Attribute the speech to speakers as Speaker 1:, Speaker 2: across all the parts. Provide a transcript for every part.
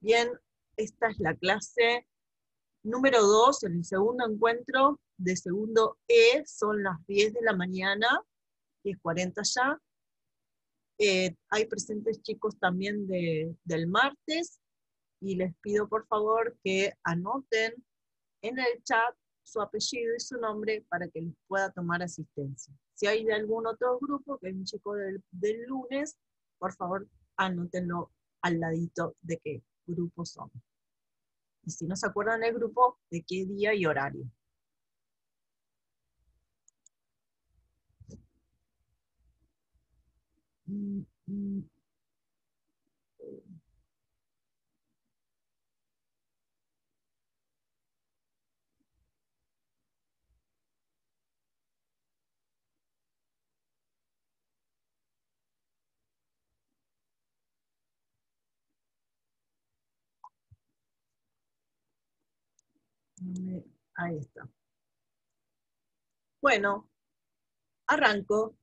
Speaker 1: Bien, esta es la clase número 2, en el segundo encuentro de segundo E, son las 10 de la mañana, 10:40 ya. Hay presentes chicos también del martes, y les pido por favor que anoten en el chat su apellido y su nombre para que les pueda tomar asistencia. Si hay de algún otro grupo, que es un chico del lunes, por favor anótenlo al ladito de qué grupo son. Y si no se acuerdan el grupo, de qué día y horario. Ahí está. Bueno, arranco.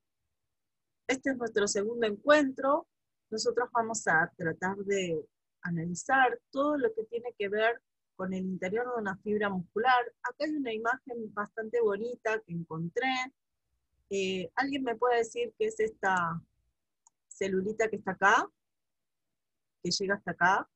Speaker 1: Este es nuestro segundo encuentro. Nosotros vamos a tratar de analizar todo lo que tiene que ver con el interior de una fibra muscular. Acá hay una imagen bastante bonita que encontré. ¿Alguien me puede decir qué es esta celulita que está acá? Que llega hasta acá.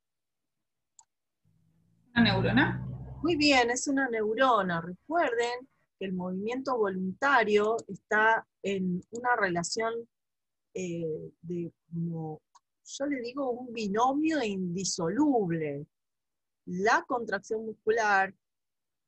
Speaker 2: ¿Una neurona?
Speaker 1: Muy bien, es una neurona. Recuerden que el movimiento voluntario está en una relación de, como yo le digo, un binomio indisoluble. La contracción muscular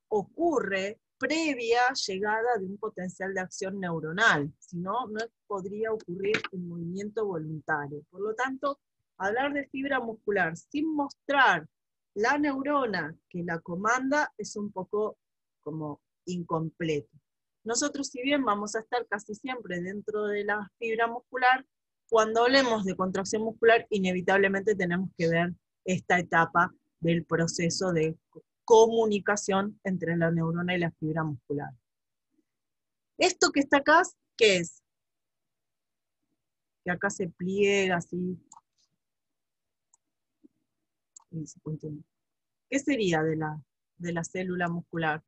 Speaker 1: ocurre previa llegada de un potencial de acción neuronal, si no, no podría ocurrir un movimiento voluntario. Por lo tanto, hablar de fibra muscular sin mostrar la neurona que la comanda es un poco como incompleto. Nosotros, si bien vamos a estar casi siempre dentro de la fibra muscular, cuando hablemos de contracción muscular, inevitablemente tenemos que ver esta etapa del proceso de comunicación entre la neurona y la fibra muscular. Esto que está acá, ¿qué es? Que acá se pliega así. Y se continúa. ¿Qué sería de la célula muscular?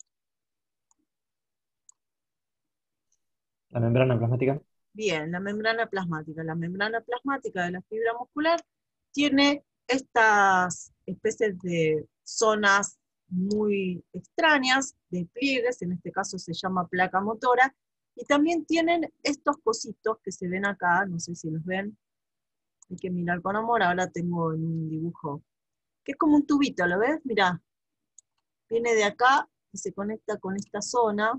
Speaker 3: La membrana plasmática.
Speaker 1: Bien, la membrana plasmática. La membrana plasmática de la fibra muscular tiene estas especies de zonas muy extrañas, de pliegues, en este caso se llama placa motora, y también tienen estos cositos que se ven acá, no sé si los ven, hay que mirar con amor, ahora tengo en un dibujo, que es como un tubito, ¿lo ves? Mirá, viene de acá y se conecta con esta zona.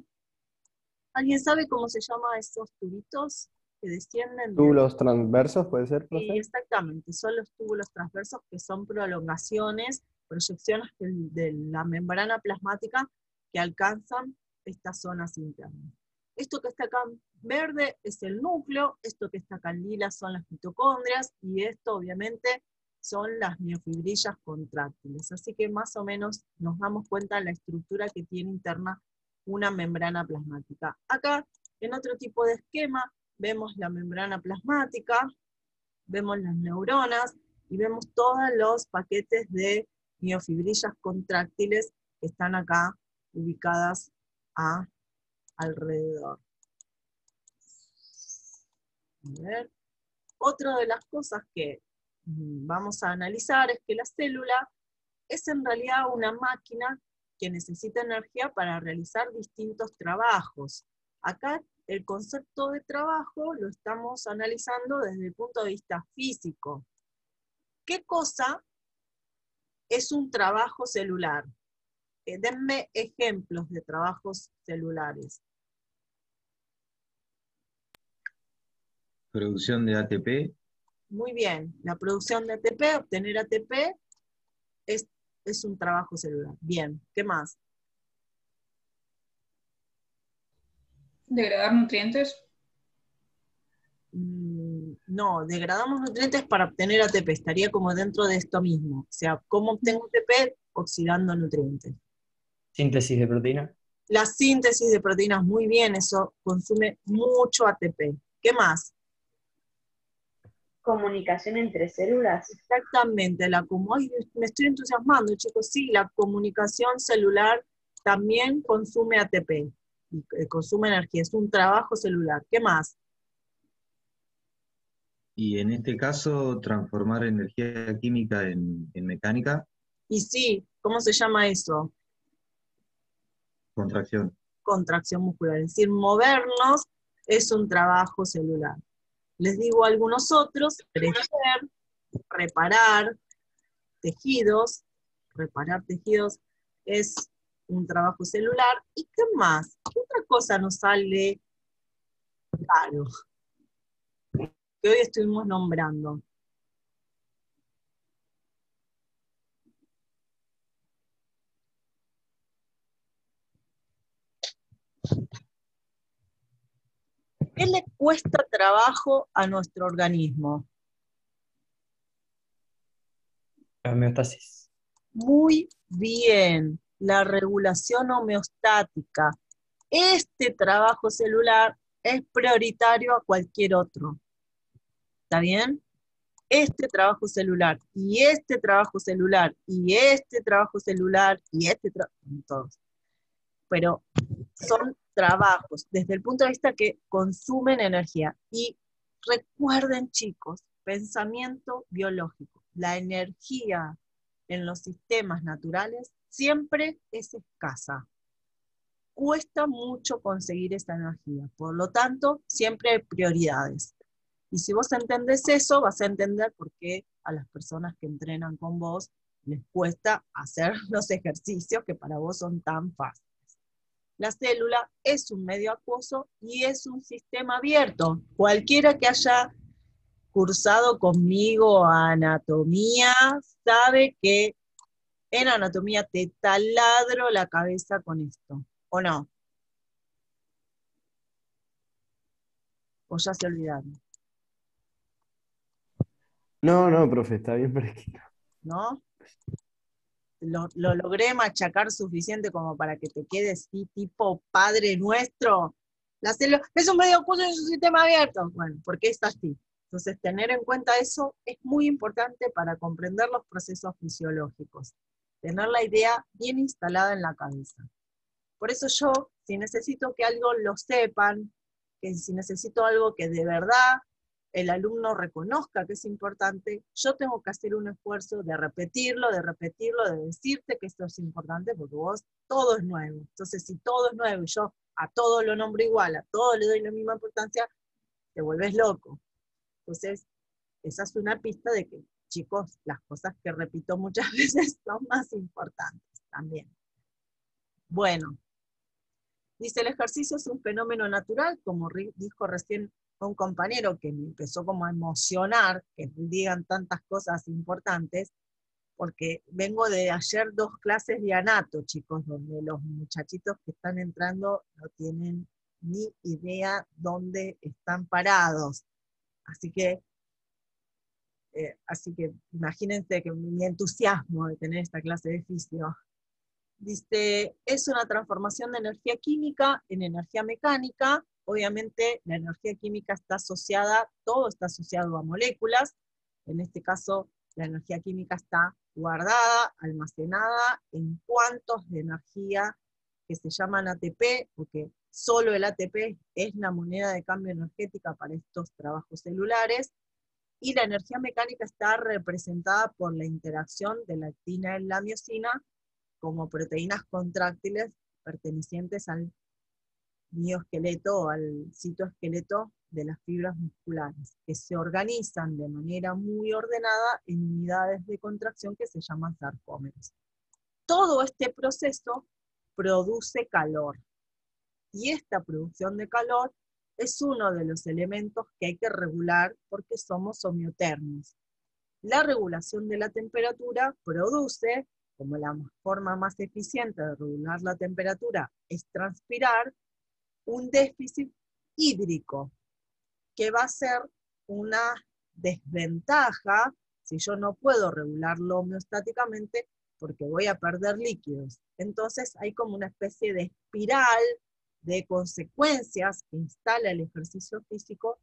Speaker 1: ¿Alguien sabe cómo se llaman esos tubitos que descienden?
Speaker 3: Túbulos transversos, ¿puede ser,
Speaker 1: Sí,
Speaker 3: profe?
Speaker 1: exactamente, son los túbulos transversos, que son prolongaciones, proyecciones de la membrana plasmática que alcanzan estas zonas internas. Esto que está acá en verde es el núcleo, esto que está acá en lila son las mitocondrias, y esto obviamente son las miofibrillas contráctiles. Así que más o menos nos damos cuenta de la estructura que tiene interna una membrana plasmática. Acá, en otro tipo de esquema, vemos la membrana plasmática, vemos las neuronas y vemos todos los paquetes de miofibrillas contráctiles que están acá ubicadas alrededor. A ver. Otra de las cosas que vamos a analizar es que la célula es en realidad una máquina que necesita energía para realizar distintos trabajos. Acá el concepto de trabajo lo estamos analizando desde el punto de vista físico. ¿Qué cosa es un trabajo celular? Denme ejemplos de trabajos celulares.
Speaker 4: Producción de ATP.
Speaker 1: Muy bien, la producción de ATP, obtener ATP, es un trabajo celular. Bien, ¿qué más?
Speaker 2: ¿Degradar nutrientes?
Speaker 1: No, degradamos nutrientes para obtener ATP, estaría como dentro de esto mismo. O sea, ¿cómo obtengo ATP? Oxidando nutrientes.
Speaker 3: Síntesis de proteína.
Speaker 1: La síntesis de proteínas, muy bien, eso consume mucho ATP. ¿Qué más?
Speaker 2: comunicación entre células.
Speaker 1: Exactamente, ay, me estoy entusiasmando, chicos. Sí, la comunicación celular también consume ATP, y, consume energía, es un trabajo celular. ¿Qué más?
Speaker 4: Y en este caso, transformar energía química en mecánica,
Speaker 1: Y sí, ¿cómo se llama eso?
Speaker 4: contracción.
Speaker 1: Contracción muscular, es decir, movernos es un trabajo celular. Les digo algunos otros: crecer, reparar tejidos, reparar tejidos es un trabajo celular. ¿Y qué más? ¿Qué otra cosa nos sale claro que hoy estuvimos nombrando? ¿Qué le cuesta trabajo a nuestro organismo?
Speaker 3: La homeostasis.
Speaker 1: Muy bien, la regulación homeostática. Este trabajo celular es prioritario a cualquier otro. ¿Está bien? Este trabajo celular, y este trabajo celular, y este trabajo celular, y este trabajo, todos. Pero son trabajos desde el punto de vista que consumen energía. Y recuerden, chicos, pensamiento biológico. La energía en los sistemas naturales siempre es escasa. Cuesta mucho conseguir esa energía. Por lo tanto, siempre hay prioridades. Y si vos entendés eso, vas a entender por qué a las personas que entrenan con vos les cuesta hacer los ejercicios que para vos son tan fáciles. La célula es un medio acuoso y es un sistema abierto. Cualquiera que haya cursado conmigo anatomía sabe que en anatomía te taladro la cabeza con esto, ¿o no? O ya se olvidaron,
Speaker 5: No, profe, está bien fresquito.
Speaker 1: ¿no? Lo logré machacar suficiente como para que te quedes así, tipo Padre Nuestro. La célula es un medio acuoso y es un sistema abierto. Bueno, porque es así. Entonces, tener en cuenta eso es muy importante para comprender los procesos fisiológicos. Tener la idea bien instalada en la cabeza. Por eso yo, si necesito que algo lo sepan, que si necesito algo que de verdad el alumno reconozca que es importante, yo tengo que hacer un esfuerzo de repetirlo, de decirte que esto es importante, porque vos todo es nuevo. Entonces, si todo es nuevo y yo a todo lo nombro igual, a todo le doy la misma importancia, te vuelves loco. Entonces, esa es una pista de que, chicos, las cosas que repito muchas veces son más importantes también. Bueno, dice, el ejercicio es un fenómeno natural, como dijo recién un compañero que me empezó como a emocionar, que digan tantas cosas importantes, porque vengo de ayer 2 clases de anato, chicos, donde los muchachitos que están entrando no tienen ni idea dónde están parados. Así que imagínense que mi entusiasmo de tener esta clase de fisio. Dice, es una transformación de energía química en energía mecánica. Obviamente la energía química está asociada, todo está asociado a moléculas. En este caso, la energía química está guardada, almacenada en cuantos de energía que se llaman ATP, porque solo el ATP es la moneda de cambio energética para estos trabajos celulares. Y la energía mecánica está representada por la interacción de la actina y la miosina como proteínas contráctiles pertenecientes al mioesqueleto o al citoesqueleto de las fibras musculares, que se organizan de manera muy ordenada en unidades de contracción que se llaman sarcómeros. Todo este proceso produce calor, y esta producción de calor es uno de los elementos que hay que regular porque somos homeotermos. La regulación de la temperatura produce, como la forma más eficiente de regular la temperatura es transpirar, un déficit hídrico, que va a ser una desventaja si yo no puedo regularlo homeostáticamente porque voy a perder líquidos. Entonces hay como una especie de espiral de consecuencias que instala el ejercicio físico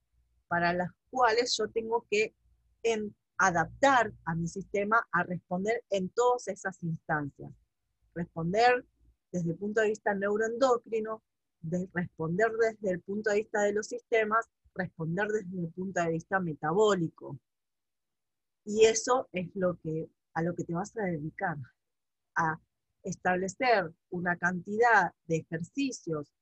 Speaker 1: para las cuales yo tengo que en adaptar a mi sistema a responder en todas esas instancias. Responder desde el punto de vista neuroendocrino, responder desde el punto de vista de los sistemas, responder desde el punto de vista metabólico. Y eso es a lo que te vas a dedicar, a establecer una cantidad de ejercicios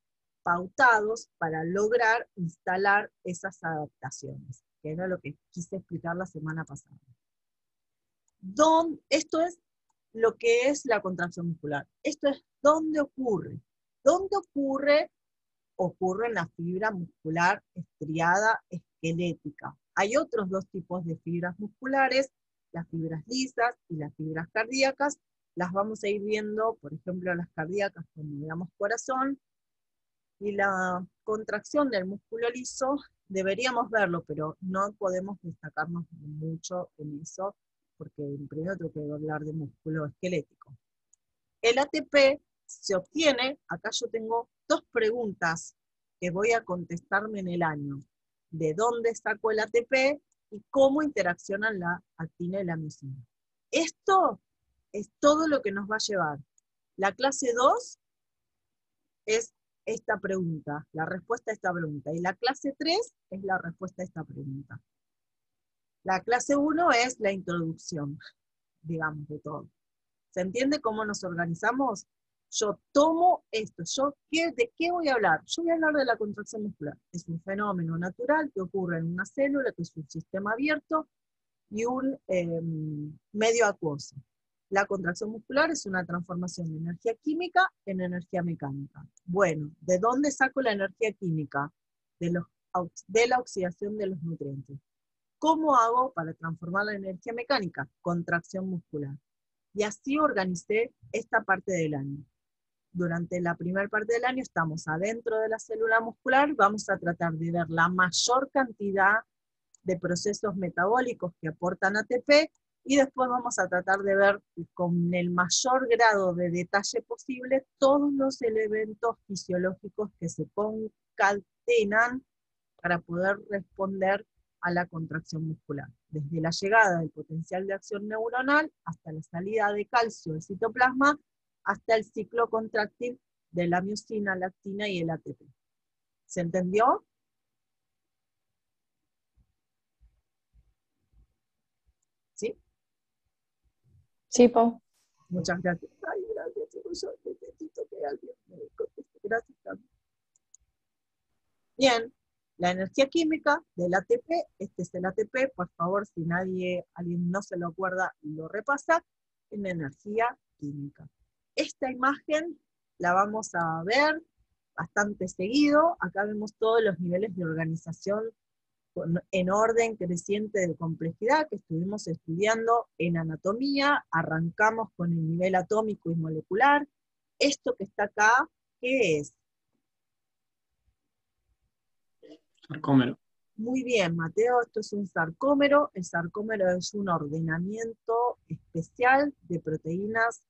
Speaker 1: pautados para lograr instalar esas adaptaciones, que era lo que quise explicar la semana pasada. Esto es lo que es la contracción muscular. Esto es dónde ocurre. ¿Dónde ocurre? Ocurre en la fibra muscular estriada esquelética. Hay otros dos tipos de fibras musculares, las fibras lisas y las fibras cardíacas. Las vamos a ir viendo, por ejemplo, las cardíacas cuando veamos corazón, y la contracción del músculo liso, deberíamos verlo, pero no podemos destacarnos mucho en eso, porque primero tengo que hablar de músculo esquelético. El ATP se obtiene, acá yo tengo dos preguntas que voy a contestarme en el año. ¿De dónde saco el ATP y cómo interaccionan la actina y la miosina? Esto es todo lo que nos va a llevar. La clase 2 es esta pregunta, la respuesta a esta pregunta, y la clase 3 es la respuesta a esta pregunta. La clase 1 es la introducción, digamos, de todo. ¿Se entiende cómo nos organizamos? Yo tomo esto, ¿de qué voy a hablar? Yo voy a hablar de la contracción muscular. Es un fenómeno natural que ocurre en una célula, que es un sistema abierto, y un medio acuoso. La contracción muscular es una transformación de energía química en energía mecánica. Bueno, ¿de dónde saco la energía química? De la oxidación de los nutrientes. ¿Cómo hago para transformar la energía mecánica? Contracción muscular. Y así organicé esta parte del año. Durante la primera parte del año estamos adentro de la célula muscular, vamos a tratar de ver la mayor cantidad de procesos metabólicos que aportan ATP, y después vamos a tratar de ver con el mayor grado de detalle posible todos los elementos fisiológicos que se concatenan para poder responder a la contracción muscular. Desde la llegada del potencial de acción neuronal hasta la salida de calcio del citoplasma, hasta el ciclo contráctil de la miosina, la actina y el ATP. ¿Se entendió? ¿Sí?
Speaker 6: Sí, Pau.
Speaker 1: Muchas gracias. Ay, gracias, chicos. Yo necesito que alguien me conteste. Gracias también. Bien, la energía química del ATP, este es el ATP, por favor, si alguien no se lo acuerda, lo repasa, en energía química. Esta imagen la vamos a ver bastante seguido. Acá vemos todos los niveles de organización en orden creciente de complejidad que estuvimos estudiando en anatomía. Arrancamos con el nivel atómico y molecular. Esto que está acá, ¿qué es?
Speaker 3: Sarcómero.
Speaker 1: Muy bien, Mateo, esto es un sarcómero. El sarcómero es un ordenamiento especial de proteínas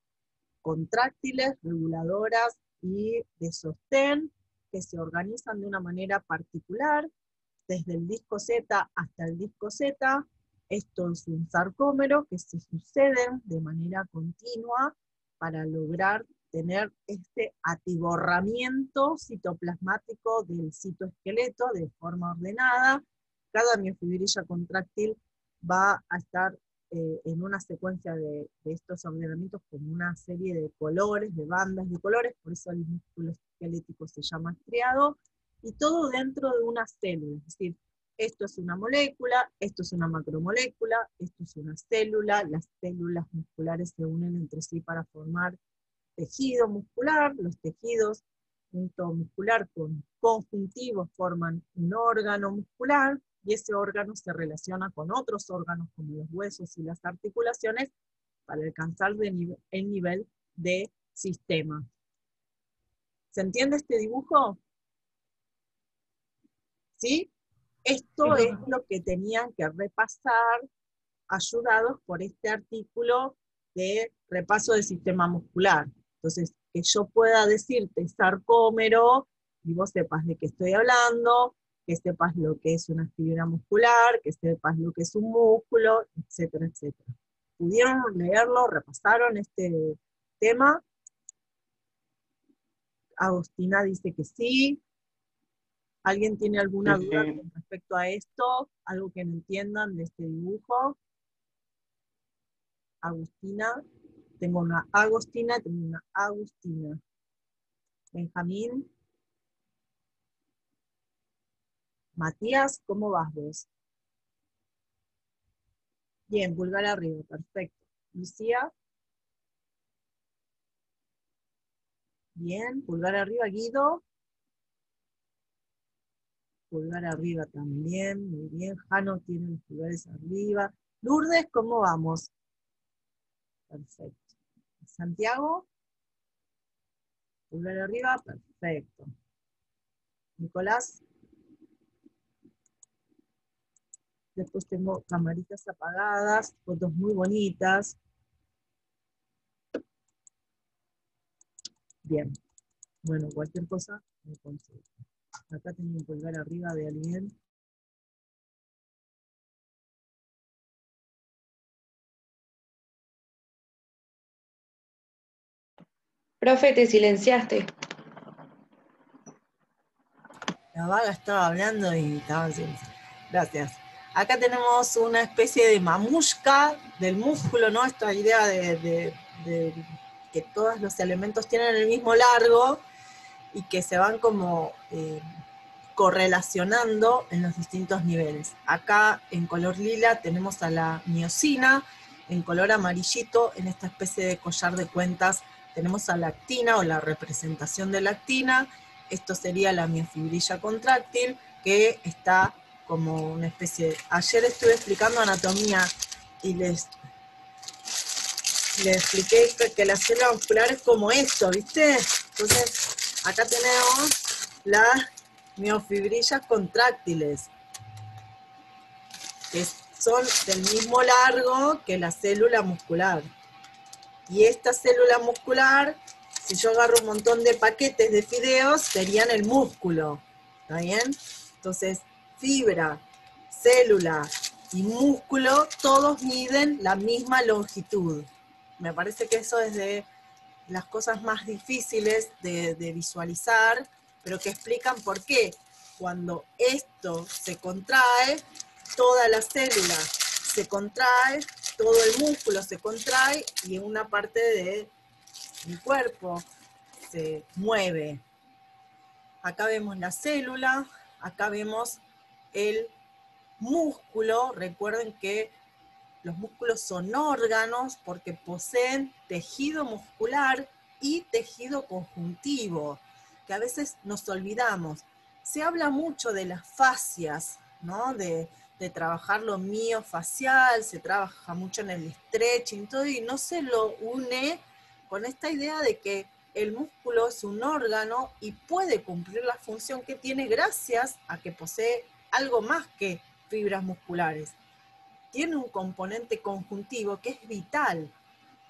Speaker 1: contráctiles, reguladoras y de sostén, que se organizan de una manera particular, desde el disco Z hasta el disco Z. Esto es un sarcómero que se suceden de manera continua para lograr tener este atiborramiento citoplasmático del citoesqueleto de forma ordenada. Cada miofibrilla contráctil va a estar en una secuencia de estos ordenamientos con una serie de colores, de bandas de colores, por eso el músculo esquelético se llama estriado, y todo dentro de una célula, es decir, esto es una molécula, esto es una macromolécula, esto es una célula, las células musculares se unen entre sí para formar tejido muscular, los tejidos junto muscular con conjuntivos forman un órgano muscular, y ese órgano se relaciona con otros órganos como los huesos y las articulaciones para alcanzar el nivel de sistema. ¿Se entiende este dibujo? ¿Sí? Esto es lo que tenían que repasar, ayudados por este artículo de repaso del sistema muscular. Entonces, que yo pueda decirte sarcómero, y vos sepas de qué estoy hablando, que sepas lo que es una fibra muscular, que sepas lo que es un músculo, etcétera, etcétera. ¿Pudieron leerlo? ¿Repasaron este tema? Agostina dice que sí. ¿Alguien tiene alguna
Speaker 3: Sí,
Speaker 1: duda
Speaker 3: sí.
Speaker 1: con respecto a esto? ¿Algo que no entiendan de este dibujo? Agustina. Tengo una Agostina, tengo una Agustina. Benjamín. Matías, ¿cómo vas vos? Bien, pulgar arriba, perfecto. Lucía. Bien, pulgar arriba, Guido. Pulgar arriba también, muy bien. Jano tiene los pulgares arriba. Lourdes, ¿cómo vamos? Perfecto. Santiago, pulgar arriba, perfecto. Nicolás. Después tengo camaritas apagadas, fotos muy bonitas. Bien. Bueno, cualquier cosa me consulta. Acá tengo un pulgar arriba de alguien.
Speaker 6: Profe, te silenciaste.
Speaker 1: La vaga estaba hablando y estaba haciendo. Gracias. Acá tenemos una especie de mamushka del músculo, ¿no? Esta idea de que todos los elementos tienen el mismo largo y que se van como correlacionando en los distintos niveles. Acá en color lila tenemos a la miosina, en color amarillito, en esta especie de collar de cuentas, tenemos a la actina o la representación de la actina. Esto sería la miofibrilla contráctil, que está como una especie de... Ayer estuve explicando anatomía y les expliqué que la célula muscular es como esto, ¿viste? Entonces, acá tenemos las miofibrillas contráctiles, que son del mismo largo que la célula muscular. Y esta célula muscular, si yo agarro un montón de paquetes de fideos, serían el músculo. ¿Está bien? Entonces, fibra, célula y músculo, todos miden la misma longitud. Me parece que eso es de las cosas más difíciles de visualizar, pero que explican por qué. Cuando esto se contrae, toda la célula se contrae, todo el músculo se contrae y una parte de mi cuerpo se mueve. Acá vemos la célula, acá vemos el músculo. Recuerden que los músculos son órganos porque poseen tejido muscular y tejido conjuntivo, que a veces nos olvidamos. Se habla mucho de las fascias, ¿no? De trabajar lo miofascial, se trabaja mucho en el stretching, todo, y no se lo une con esta idea de que el músculo es un órgano y puede cumplir la función que tiene gracias a que posee algo más que fibras musculares. Tiene un componente conjuntivo que es vital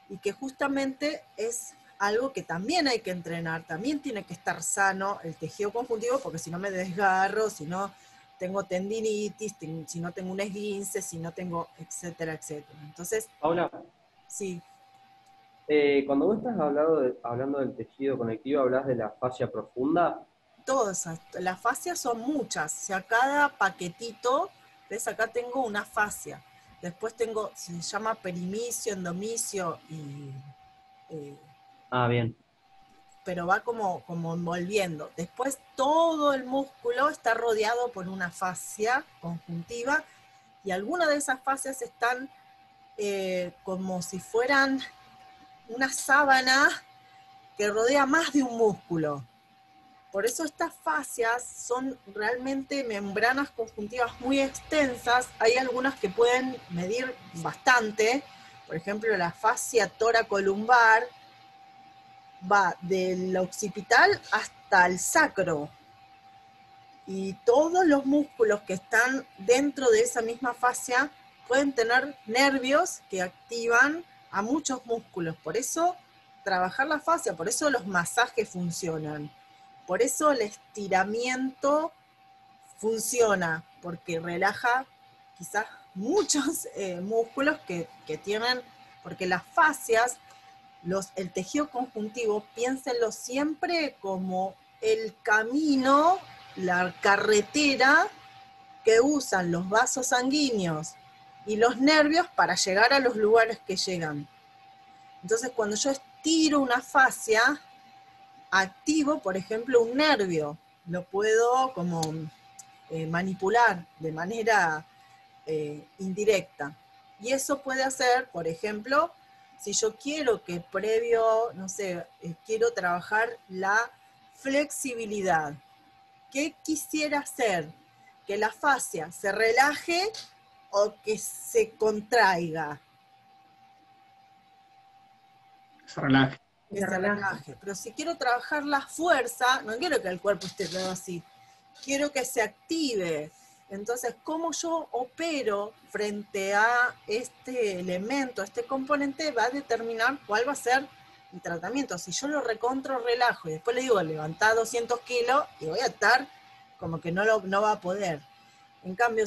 Speaker 1: y que justamente es algo que también hay que entrenar, también tiene que estar sano el tejido conjuntivo, porque si no me desgarro, si no tengo tendinitis, si no tengo un esguince, si no tengo, etcétera, etcétera. Entonces,
Speaker 3: Paula,
Speaker 1: sí,
Speaker 3: cuando vos estás hablando del tejido conectivo, hablas de la fascia profunda.
Speaker 1: todas las fascias son muchas, o sea, cada paquetito, ¿ves? Acá tengo una fascia, después tengo, se llama perimicio, endomicio y...
Speaker 3: Ah, bien.
Speaker 1: pero va como envolviendo. Después todo el músculo está rodeado por una fascia conjuntiva y algunas de esas fascias están como si fueran una sábana que rodea más de un músculo. Por eso estas fascias son realmente membranas conjuntivas muy extensas. Hay algunas que pueden medir bastante. Por ejemplo, la fascia toracolumbar va del occipital hasta el sacro. Y todos los músculos que están dentro de esa misma fascia pueden tener nervios que activan a muchos músculos. Por eso trabajar la fascia, por eso los masajes funcionan. Por eso el estiramiento funciona porque relaja quizás muchos músculos que tienen, porque las fascias, el tejido conjuntivo, piénsenlo siempre como el camino, la carretera que usan los vasos sanguíneos y los nervios para llegar a los lugares que llegan. Entonces, cuando yo estiro una fascia, activo, por ejemplo, un nervio, lo puedo como manipular de manera indirecta. Y eso puede hacer, por ejemplo, si yo quiero que previo, no sé, quiero trabajar la flexibilidad. ¿Qué quisiera hacer? ¿Que la fascia se relaje o que se contraiga?
Speaker 7: Se relaje.
Speaker 1: Que se relaje. Pero si quiero trabajar la fuerza, no quiero que el cuerpo esté todo así, quiero que se active. Entonces, ¿cómo yo opero frente a este elemento, este componente, va a determinar cuál va a ser mi tratamiento? Si yo lo relajo y después le digo, levantá 200 kilos, y voy a estar como que no va a poder. En cambio,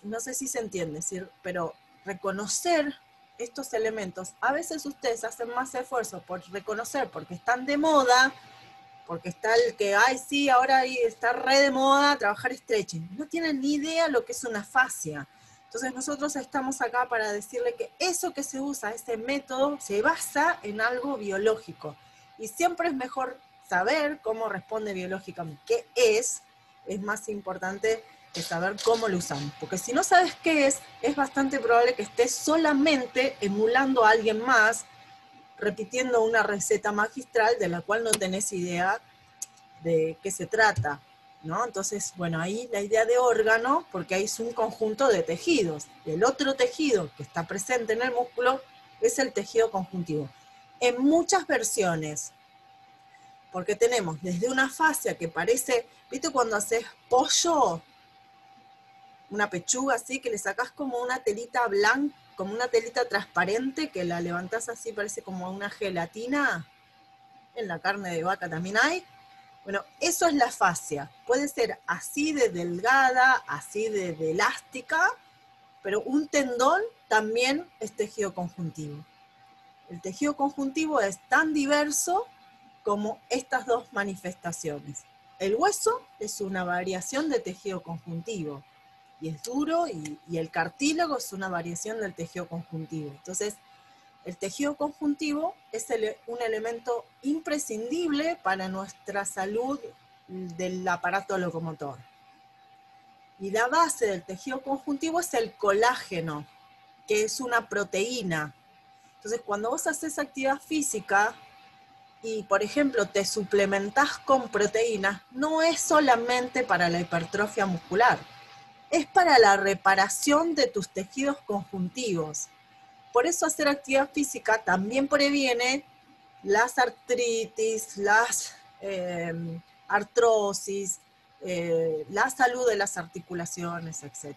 Speaker 1: no sé si se entiende, pero reconocer estos elementos, a veces ustedes hacen más esfuerzo por reconocer, porque están de moda, porque está el que, ay sí, ahora está re de moda trabajar stretching. No tienen ni idea lo que es una fascia. Entonces nosotros estamos acá para decirle que eso que se usa, ese método, se basa en algo biológico. Y siempre es mejor saber cómo responde biológicamente. ¿Qué es más importante que saber cómo lo usamos? Porque si no sabes qué es bastante probable que estés solamente emulando a alguien más, repitiendo una receta magistral de la cual no tenés idea de qué se trata, ¿no? Entonces, bueno, ahí la idea de órgano, porque ahí es un conjunto de tejidos. El otro tejido que está presente en el músculo es el tejido conjuntivo. En muchas versiones, porque tenemos desde una fascia que parece, ¿viste cuando haces pollo? Una pechuga así, que le sacás como una telita blanca, como una telita transparente, que la levantás así, parece como una gelatina. En la carne de vaca también hay. Bueno, eso es la fascia. Puede ser así de delgada, así de elástica, pero un tendón también es tejido conjuntivo. El tejido conjuntivo es tan diverso como estas dos manifestaciones. El hueso es una variación de tejido conjuntivo, y es duro, y el cartílago es una variación del tejido conjuntivo. Entonces, el tejido conjuntivo es un elemento imprescindible para nuestra salud del aparato locomotor. Y la base del tejido conjuntivo es el colágeno, que es una proteína. Entonces, cuando vos haces actividad física y, por ejemplo, te suplementás con proteínas, no es solamente para la hipertrofia muscular, es para la reparación de tus tejidos conjuntivos. Por eso hacer actividad física también previene las artritis, las artrosis, la salud de las articulaciones, etc.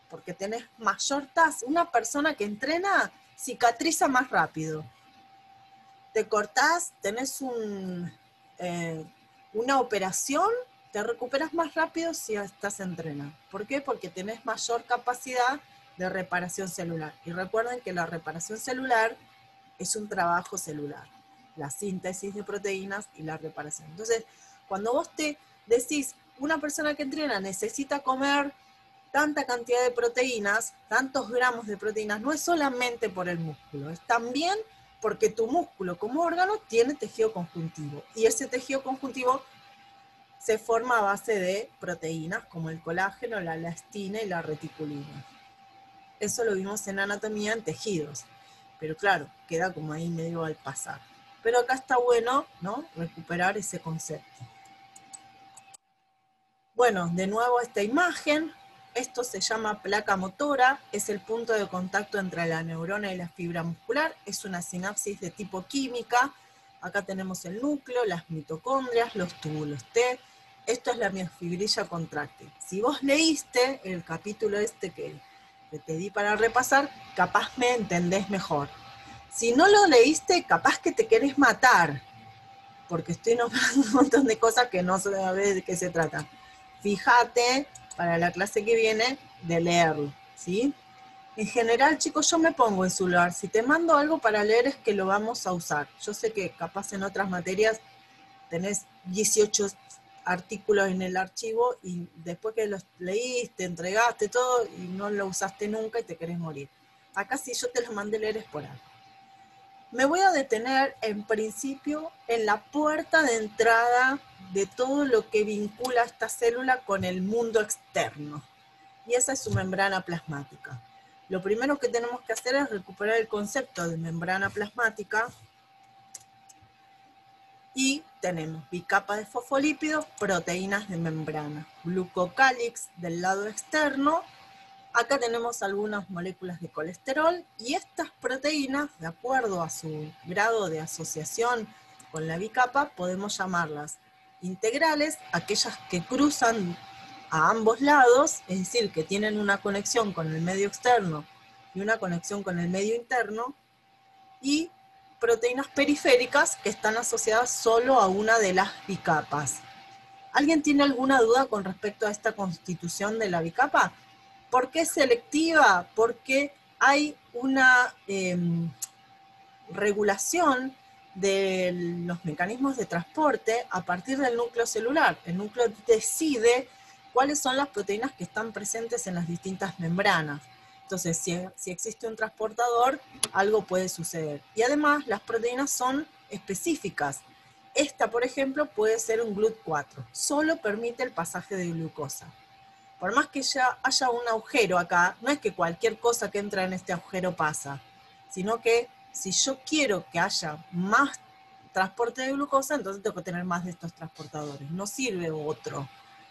Speaker 1: Porque tenés mayor tasa. Una persona que entrena cicatriza más rápido. Te cortás, tenés una operación, te recuperas más rápido si estás entrenando. ¿Por qué? Porque tenés mayor capacidad de reparación celular. Y recuerden que la reparación celular es un trabajo celular. La síntesis de proteínas y la reparación. Entonces, cuando vos te decís, una persona que entrena necesita comer tanta cantidad de proteínas, tantos gramos de proteínas, no es solamente por el músculo, es también porque tu músculo como órgano tiene tejido conjuntivo. Y ese tejido conjuntivo se forma a base de proteínas como el colágeno, la elastina y la reticulina. Eso lo vimos en anatomía en tejidos. Pero claro, queda como ahí medio al pasar. Pero acá está bueno, ¿no?, recuperar ese concepto. Bueno, de nuevo esta imagen. Esto se llama placa motora. Es el punto de contacto entre la neurona y la fibra muscular. Es una sinapsis de tipo química. Acá tenemos el núcleo, las mitocondrias, los túbulos T. Esto es la miofibrilla contráctil. Si vos leíste el capítulo este que te di para repasar, capaz me entendés mejor. Si no lo leíste, capaz que te querés matar, porque estoy nombrando un montón de cosas que no sabés de qué se trata. Fíjate para la clase que viene de leerlo, ¿sí? En general, chicos, yo me pongo en su lugar. Si te mando algo para leer es que lo vamos a usar. Yo sé que capaz en otras materias tenés 18 artículos en el archivo y después que los leíste, entregaste todo y no lo usaste nunca y te querés morir. Acá si yo te los mandé leer es por algo. Me voy a detener en principio en la puerta de entrada de todo lo que vincula a esta célula con el mundo externo. Y esa es su membrana plasmática. Lo primero que tenemos que hacer es recuperar el concepto de membrana plasmática. Y tenemos bicapa de fosfolípidos, proteínas de membrana, glucocálix del lado externo. Acá tenemos algunas moléculas de colesterol y estas proteínas, de acuerdo a su grado de asociación con la bicapa, podemos llamarlas integrales, aquellas que cruzan a ambos lados, es decir, que tienen una conexión con el medio externo y una conexión con el medio interno, y proteínas periféricas que están asociadas solo a una de las bicapas. ¿Alguien tiene alguna duda con respecto a esta constitución de la bicapa? ¿Por qué es selectiva? Porque hay una regulación de los mecanismos de transporte a partir del núcleo celular. El núcleo decide cuáles son las proteínas que están presentes en las distintas membranas. Entonces, si existe un transportador, algo puede suceder. Y además, las proteínas son específicas. Esta, por ejemplo, puede ser un GLUT4. Solo permite el pasaje de glucosa. Por más que ya haya un agujero acá, no es que cualquier cosa que entra en este agujero pasa, sino que si yo quiero que haya más transporte de glucosa, entonces tengo que tener más de estos transportadores. No sirve otro.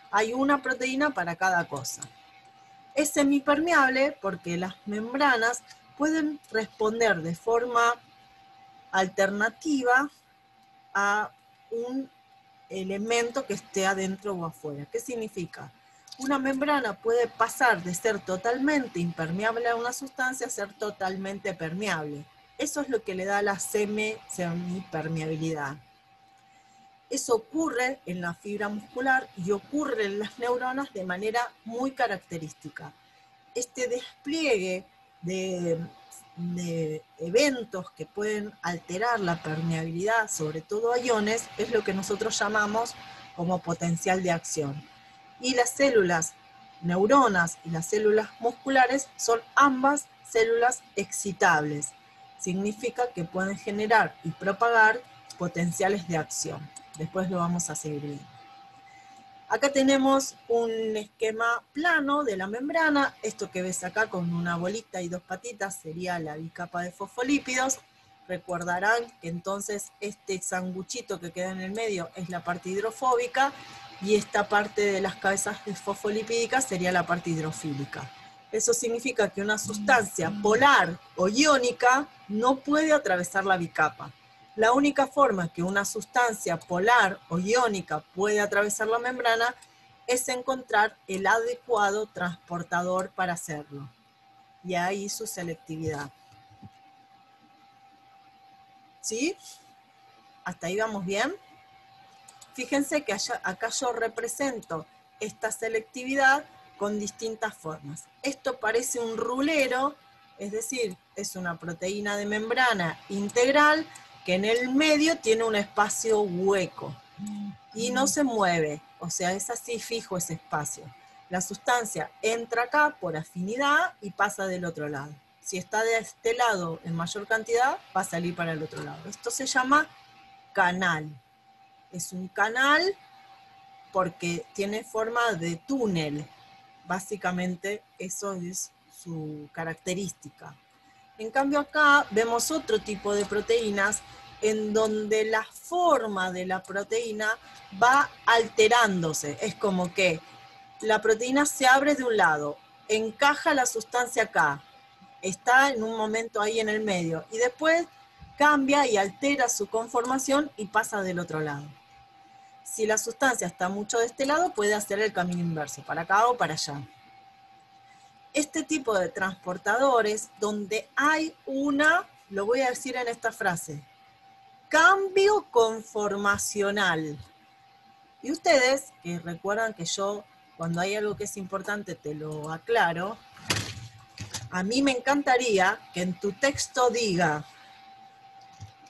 Speaker 1: Hay una proteína para cada cosa. Es semipermeable porque las membranas pueden responder de forma alternativa a un elemento que esté adentro o afuera. ¿Qué significa? Una membrana puede pasar de ser totalmente impermeable a una sustancia a ser totalmente permeable. Eso es lo que le da la semipermeabilidad. Eso ocurre en la fibra muscular y ocurre en las neuronas de manera muy característica. Este despliegue de eventos que pueden alterar la permeabilidad, sobre todo a iones, es lo que nosotros llamamos como potencial de acción. Y las células neuronas y las células musculares son ambas células excitables. Significa que pueden generar y propagar potenciales de acción. Después lo vamos a seguir viendo. Acá tenemos un esquema plano de la membrana. Esto que ves acá con una bolita y dos patitas sería la bicapa de fosfolípidos. Recordarán que entonces este sanguchito que queda en el medio es la parte hidrofóbica y esta parte de las cabezas fosfolipídicas sería la parte hidrofílica. Eso significa que una sustancia polar o iónica no puede atravesar la bicapa. La única forma que una sustancia polar o iónica puede atravesar la membrana es encontrar el adecuado transportador para hacerlo. Y ahí su selectividad. ¿Sí? ¿Hasta ahí vamos bien? Fíjense que acá yo represento esta selectividad con distintas formas. Esto parece un rulero, es decir, es una proteína de membrana integral que en el medio tiene un espacio hueco y no se mueve, o sea, es así fijo ese espacio. La sustancia entra acá por afinidad y pasa del otro lado. Si está de este lado en mayor cantidad, va a salir para el otro lado. Esto se llama canal. Es un canal porque tiene forma de túnel. Básicamente eso es su característica. En cambio acá vemos otro tipo de proteínas en donde la forma de la proteína va alterándose. Es como que la proteína se abre de un lado, encaja la sustancia acá, está en un momento ahí en el medio, y después cambia y altera su conformación y pasa del otro lado. Si la sustancia está mucho de este lado, puede hacer el camino inverso, para acá o para allá. Este tipo de transportadores, donde hay lo voy a decir en esta frase, cambio conformacional. Y ustedes, que recuerdan que yo cuando hay algo que es importante te lo aclaro. A mí me encantaría que en tu texto diga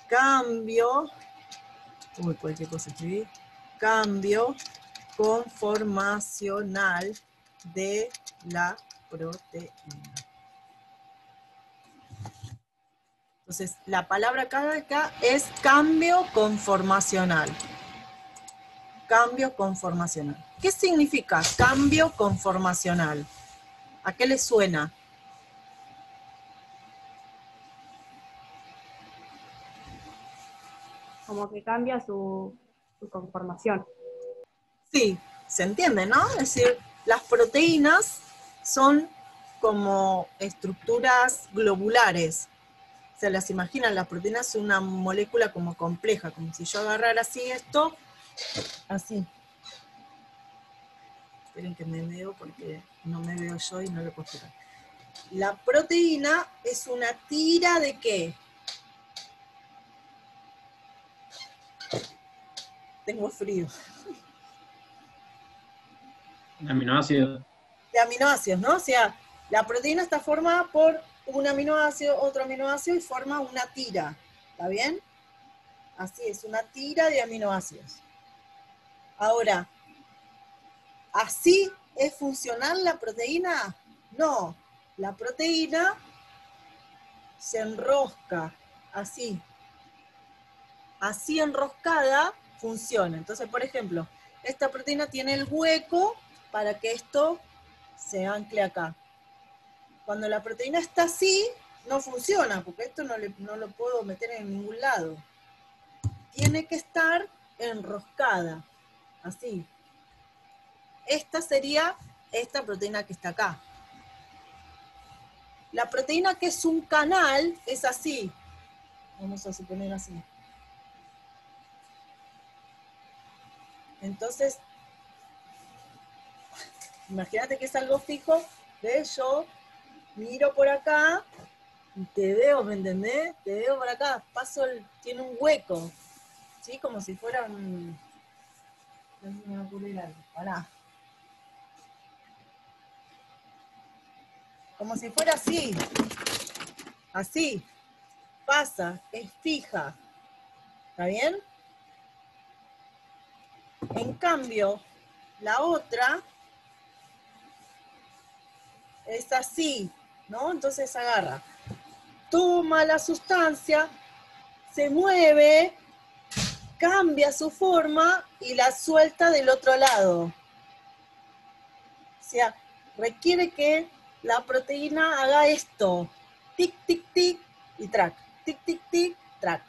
Speaker 1: cambio, cualquier cosa escribí, cambio conformacional de la proteína. Entonces, la palabra acá es cambio conformacional. Cambio conformacional. ¿Qué significa cambio conformacional? ¿A qué le suena?
Speaker 8: Como que cambia su conformación.
Speaker 1: Sí, se entiende, ¿no? Es decir, las proteínas son como estructuras globulares. Se las imaginan, las proteínas son una molécula como compleja, como si yo agarrara así esto, así. Esperen que me veo porque no me veo yo y no lo puedo explicar. La proteína es una tira ¿de qué? Tengo frío.
Speaker 7: Aminoácidos.
Speaker 1: De aminoácidos, ¿no? O sea, la proteína está formada por un aminoácido, otro aminoácido y forma una tira. ¿Está bien? Así es, una tira de aminoácidos. Ahora, ¿así es funcional la proteína? No, la proteína se enrosca, así. Así enroscada funciona. Entonces, por ejemplo, esta proteína tiene el hueco para que esto se ancle acá. Cuando la proteína está así, no funciona, porque esto no lo puedo meter en ningún lado. Tiene que estar enroscada, así. Esta sería esta proteína que está acá. La proteína que es un canal es así. Vamos a suponer así. Entonces, imagínate que es algo fijo. ¿Ves? Yo miro por acá y te veo, ¿me entendés? Te veo por acá. Tiene un hueco. ¿Sí? Como si fuera un... No sé si me va a ocurrir algo. Pará. Como si fuera así. Así. Pasa. Es fija. ¿Está bien? En cambio, la otra es así, ¿no? Entonces agarra. Toma la sustancia, se mueve, cambia su forma y la suelta del otro lado. O sea, requiere que la proteína haga esto. Tic, tic, tic y track. Tic, tic, tic, track.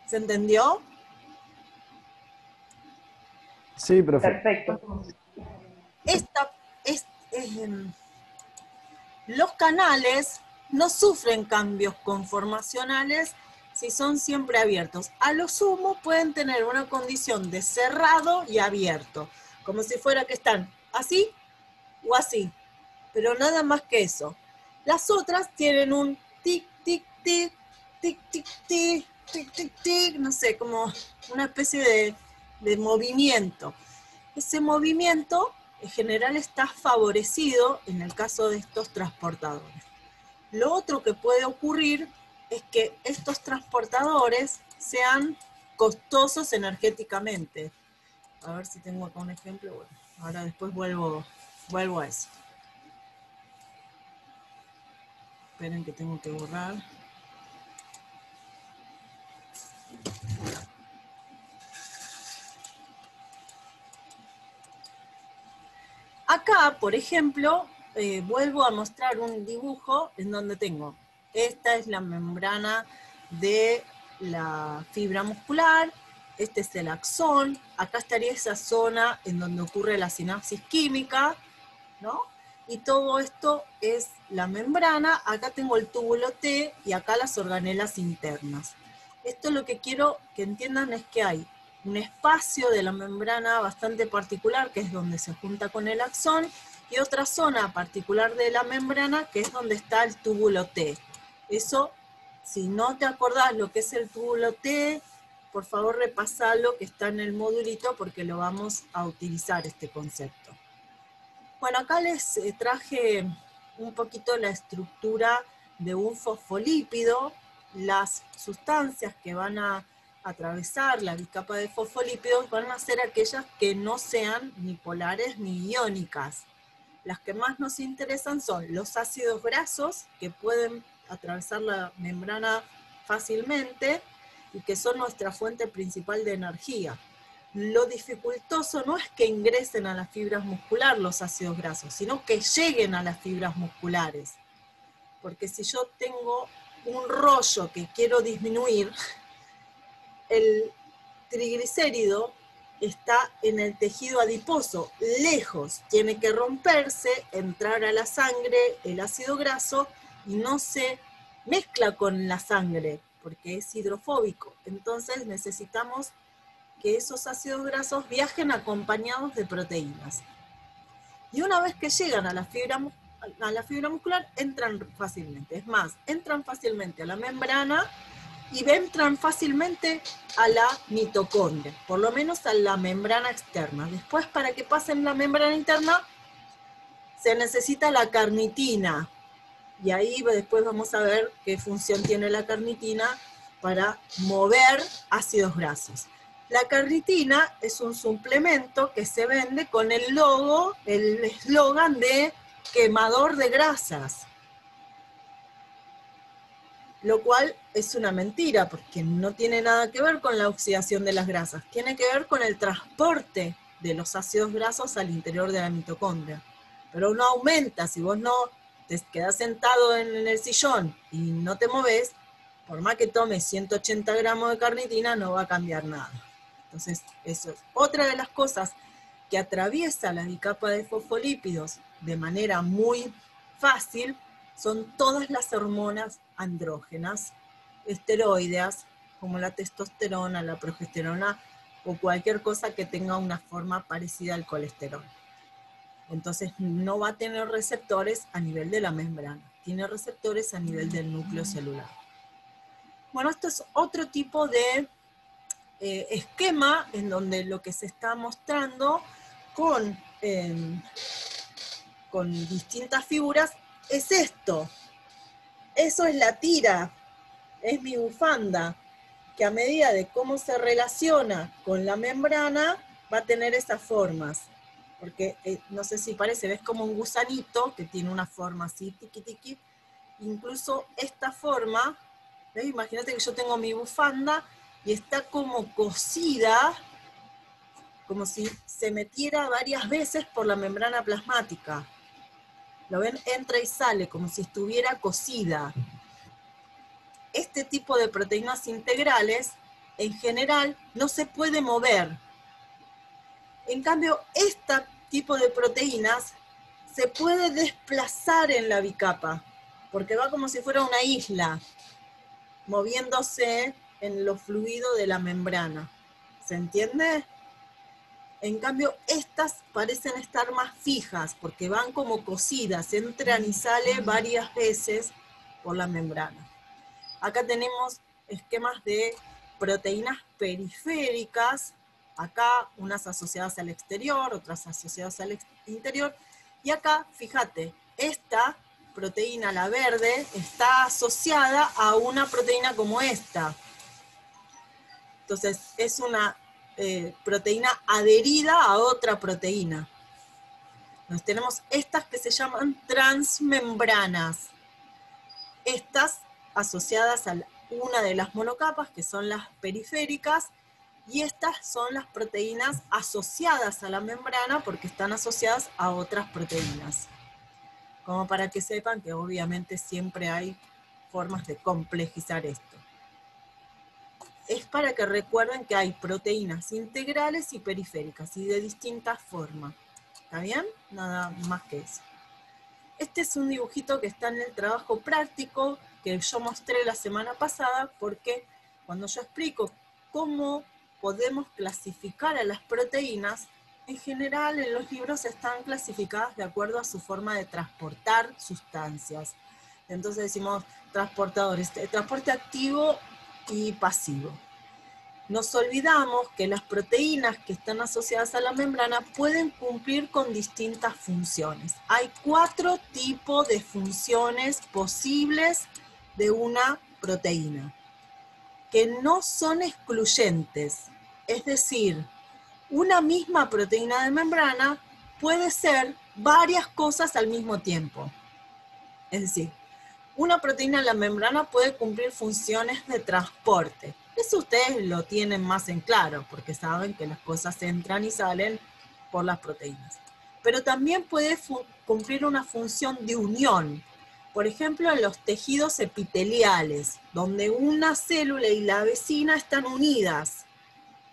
Speaker 1: ¿Se entendió?
Speaker 5: Sí, profe.
Speaker 2: Perfecto.
Speaker 1: Los canales no sufren cambios conformacionales si son siempre abiertos. A lo sumo pueden tener una condición de cerrado y abierto, como si fuera que están así o así, pero nada más que eso. Las otras tienen un tic, tic, tic, tic, tic, tic, tic, tic, tic, no sé, como una especie de movimiento. Ese movimiento en general está favorecido en el caso de estos transportadores. Lo otro que puede ocurrir es que estos transportadores sean costosos energéticamente. A ver si tengo acá un ejemplo. Bueno, ahora después vuelvo a eso. Esperen que tengo que borrar. Acá, por ejemplo, vuelvo a mostrar un dibujo en donde tengo, esta es la membrana de la fibra muscular, este es el axón, acá estaría esa zona en donde ocurre la sinapsis química, ¿no? Y todo esto es la membrana, acá tengo el túbulo T y acá las organelas internas. Esto lo que quiero que entiendan es que hay un espacio de la membrana bastante particular, que es donde se junta con el axón, y otra zona particular de la membrana, que es donde está el túbulo T. Eso Si no te acordás lo que es el túbulo T, por favor repasalo, que está en el modulito, porque lo vamos a utilizar este concepto. Bueno, acá les traje un poquito la estructura de un fosfolípido, las sustancias que van a atravesar la bicapa de fosfolípidos van a ser aquellas que no sean ni polares ni iónicas. Las que más nos interesan son los ácidos grasos, que pueden atravesar la membrana fácilmente y que son nuestra fuente principal de energía. Lo dificultoso no es que ingresen a las fibras musculares los ácidos grasos, sino que lleguen a las fibras musculares. Porque si yo tengo un rollo que quiero disminuir, el triglicérido está en el tejido adiposo, lejos, tiene que romperse, entrar a la sangre el ácido graso y no se mezcla con la sangre porque es hidrofóbico. Entonces necesitamos que esos ácidos grasos viajen acompañados de proteínas. Y una vez que llegan a la fibra muscular, entran fácilmente. Es más, entran fácilmente a la membrana y entran fácilmente a la mitocondria, por lo menos a la membrana externa. Después, para que pasen la membrana interna, se necesita la carnitina. Y ahí después vamos a ver qué función tiene la carnitina para mover ácidos grasos. La carnitina es un suplemento que se vende con el logo, el eslogan de quemador de grasas. Lo cual es una mentira, porque no tiene nada que ver con la oxidación de las grasas. Tiene que ver con el transporte de los ácidos grasos al interior de la mitocondria. Pero no aumenta, si vos no te quedás sentado en el sillón y no te movés, por más que tomes 180 gramos de carnitina, no va a cambiar nada. Entonces, eso es otra de las cosas que atraviesa la bicapa de fosfolípidos de manera muy fácil, son todas las hormonas andrógenas, esteroideas, como la testosterona, la progesterona, o cualquier cosa que tenga una forma parecida al colesterol. Entonces no va a tener receptores a nivel de la membrana, tiene receptores a nivel del núcleo celular. Bueno, esto es otro tipo de esquema en donde lo que se está mostrando con distintas figuras es esto. Eso es la tira, es mi bufanda, que a medida de cómo se relaciona con la membrana, va a tener esas formas. Porque, no sé si parece, ves como un gusanito que tiene una forma así, tiqui tiqui. Incluso esta forma, ¿ves? Imagínate que yo tengo mi bufanda y está como cosida, como si se metiera varias veces por la membrana plasmática. ¿Lo ven? Entra y sale, como si estuviera cosida. Este tipo de proteínas integrales, en general, no se puede mover. En cambio, este tipo de proteínas se puede desplazar en la bicapa, porque va como si fuera una isla, moviéndose en lo fluido de la membrana. ¿Se entiende? En cambio, estas parecen estar más fijas, porque van como cosidas, entran y salen varias veces por la membrana. Acá tenemos esquemas de proteínas periféricas, acá unas asociadas al exterior, otras asociadas al interior, y acá, fíjate, esta proteína, la verde, está asociada a una proteína como esta. Entonces, es una proteína adherida a otra proteína. Entonces, tenemos estas que se llaman transmembranas. Estas asociadas a una de las monocapas, que son las periféricas, y estas son las proteínas asociadas a la membrana porque están asociadas a otras proteínas. Como para que sepan que obviamente siempre hay formas de complejizar esto. Es para que recuerden que hay proteínas integrales y periféricas, y de distintas formas. ¿Está bien? Nada más que eso. Este es un dibujito que está en el trabajo práctico que yo mostré la semana pasada, porque cuando yo explico cómo podemos clasificar a las proteínas, en general en los libros están clasificadas de acuerdo a su forma de transportar sustancias. Entonces decimos transportadores, transporte activo y pasivo. Nos olvidamos que las proteínas que están asociadas a la membrana pueden cumplir con distintas funciones. Hay 4 tipos de funciones posibles de una proteína, que no son excluyentes. Es decir, una misma proteína de membrana puede ser varias cosas al mismo tiempo. Es decir, una proteína en la membrana puede cumplir funciones de transporte. Eso ustedes lo tienen más en claro, porque saben que las cosas entran y salen por las proteínas. Pero también puede cumplir una función de unión. Por ejemplo, en los tejidos epiteliales, donde una célula y la vecina están unidas,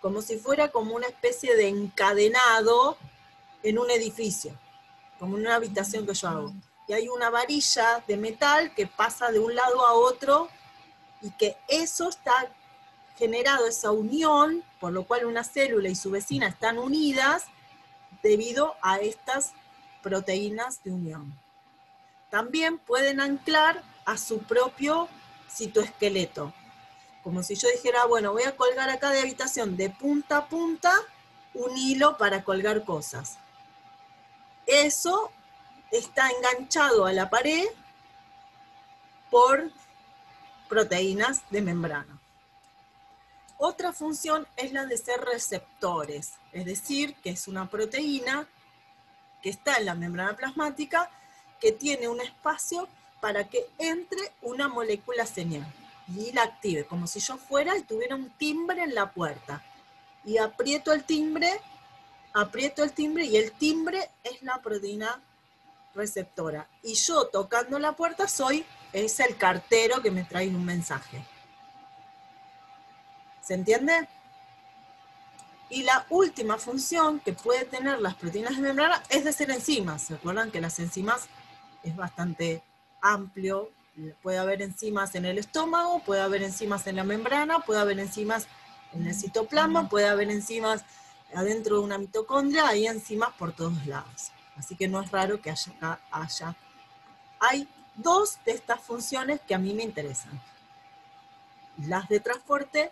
Speaker 1: como si fuera como una especie de encadenado en un edificio, como en una habitación que yo hago. Y hay una varilla de metal que pasa de un lado a otro y que eso está generado, esa unión, por lo cual una célula y su vecina están unidas debido a estas proteínas de unión. También pueden anclar a su propio citoesqueleto. Como si yo dijera, bueno, voy a colgar acá de habitación de punta a punta un hilo para colgar cosas. Eso está enganchado a la pared por proteínas de membrana. Otra función es la de ser receptores, es decir, que es una proteína que está en la membrana plasmática que tiene un espacio para que entre una molécula señal y la active, como si yo fuera y tuviera un timbre en la puerta. Y aprieto el timbre y el timbre es la proteína receptora. Y yo tocando la puerta es el cartero que me trae un mensaje. ¿Se entiende? Y la última función que puede tener las proteínas de membrana es de ser enzimas. ¿Se acuerdan que las enzimas es bastante amplio? Puede haber enzimas en el estómago, puede haber enzimas en la membrana, puede haber enzimas en el citoplasma, puede haber enzimas adentro de una mitocondria, hay enzimas por todos lados. Así que no es raro que haya. Hay 2 de estas funciones que a mí me interesan. Las de transporte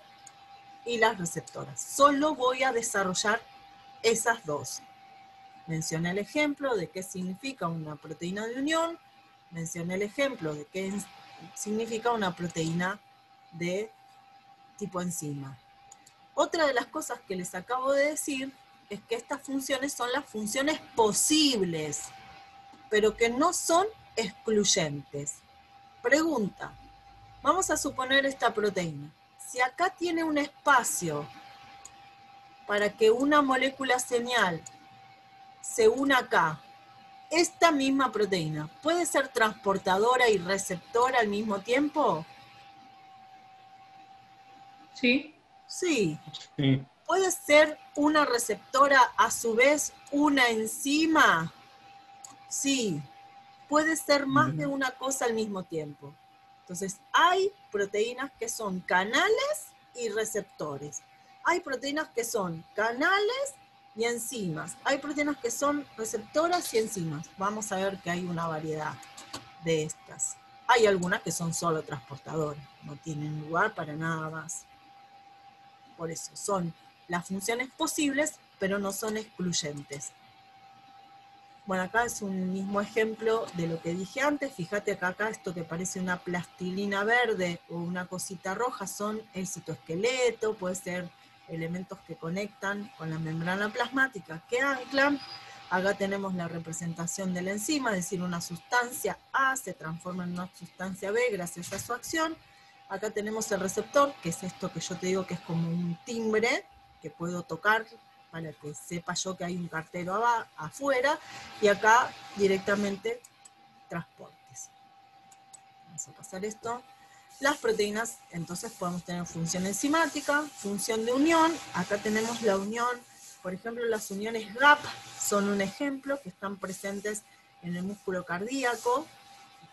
Speaker 1: y las receptoras. Solo voy a desarrollar esas 2. Mencioné el ejemplo de qué significa una proteína de unión, mencioné el ejemplo de qué significa una proteína de tipo enzima. Otra de las cosas que les acabo de decir es que estas funciones son las funciones posibles, pero que no son excluyentes. Pregunta, vamos a suponer esta proteína. Si acá tiene un espacio para que una molécula señal se una acá, esta misma proteína, ¿puede ser transportadora y receptora al mismo tiempo?
Speaker 7: Sí.
Speaker 1: Sí.
Speaker 7: Sí.
Speaker 1: ¿Puede ser una receptora a su vez una enzima? Sí. Puede ser más de una cosa al mismo tiempo. Entonces, hay proteínas que son canales y receptores. Hay proteínas que son canales y enzimas. Hay proteínas que son receptoras y enzimas. Vamos a ver que hay una variedad de estas. Hay algunas que son solo transportadoras, no tienen lugar para nada más. Por eso son las funciones posibles, pero no son excluyentes. Bueno, acá es un mismo ejemplo de lo que dije antes. Fíjate que acá esto que parece una plastilina verde o una cosita roja son el citoesqueleto, puede ser elementos que conectan con la membrana plasmática que anclan. Acá tenemos la representación de la enzima, es decir, una sustancia A se transforma en una sustancia B gracias a su acción. Acá tenemos el receptor, que es esto que yo te digo que es como un timbre que puedo tocar para que sepa yo que hay un cartero afuera, y acá directamente transportes. Vamos a pasar esto. Las proteínas, entonces podemos tener función enzimática, función de unión. Acá tenemos la unión, por ejemplo, las uniones GAP son un ejemplo que están presentes en el músculo cardíaco.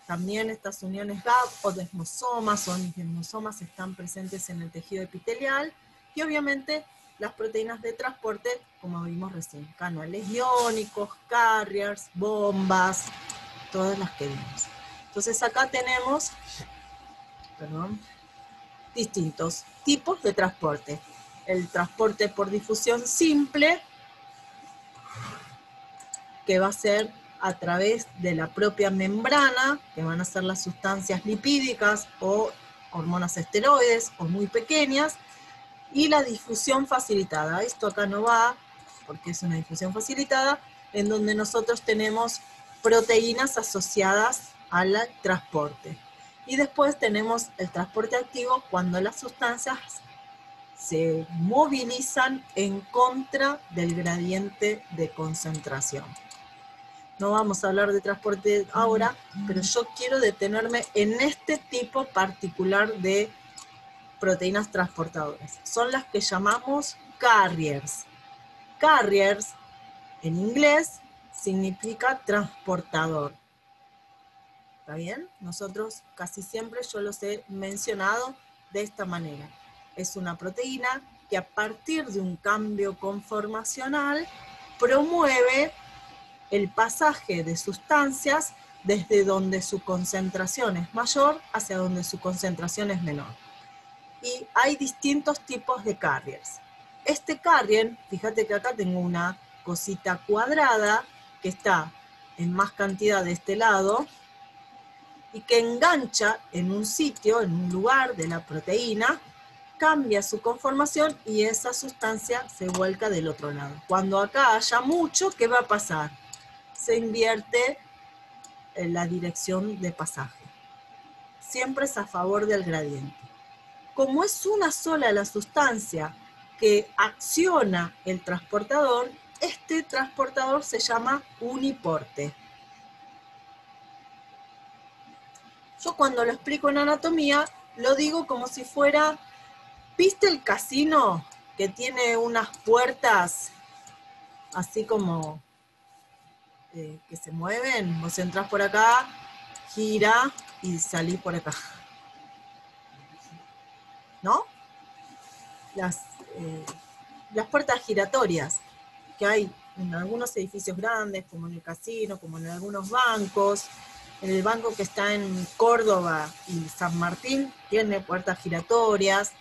Speaker 1: También estas uniones GAP o desmosomas o desmosomas están presentes en el tejido epitelial. Y obviamente las proteínas de transporte, como vimos recién, canales iónicos, carriers, bombas, todas las que vimos. Entonces acá tenemos, distintos tipos de transporte. El transporte por difusión simple, que va a ser a través de la propia membrana, que van a ser las sustancias lipídicas o hormonas esteroides o muy pequeñas, y la difusión facilitada. Esto acá no va, porque es una difusión facilitada, en donde nosotros tenemos proteínas asociadas al transporte. Y después tenemos el transporte activo cuando las sustancias se movilizan en contra del gradiente de concentración. No vamos a hablar de transporte ahora, pero yo quiero detenerme en este tipo particular de proteínas transportadoras. Son las que llamamos carriers. Carriers, en inglés, significa transportador. ¿Está bien? Nosotros casi siempre yo los he mencionado de esta manera. Es una proteína que a partir de un cambio conformacional promueve el pasaje de sustancias desde donde su concentración es mayor hacia donde su concentración es menor. Y hay distintos tipos de carriers. Este carrier, fíjate que acá tengo una cosita cuadrada que está en más cantidad de este lado y que engancha en un sitio, en un lugar de la proteína, cambia su conformación y esa sustancia se vuelca del otro lado. Cuando acá haya mucho, ¿qué va a pasar? Se invierte en la dirección de pasaje. Siempre es a favor del gradiente. Como es una sola la sustancia que acciona el transportador, este transportador se llama uniporte. Yo cuando lo explico en anatomía, lo digo como si fuera, ¿viste el casino que tiene unas puertas así como que se mueven? Vos entrás por acá, gira y salís por acá. ¿No? Las puertas giratorias que hay en algunos edificios grandes, como en el casino, como en algunos bancos. En el banco que está en Córdoba y San Martín tiene puertas giratorias.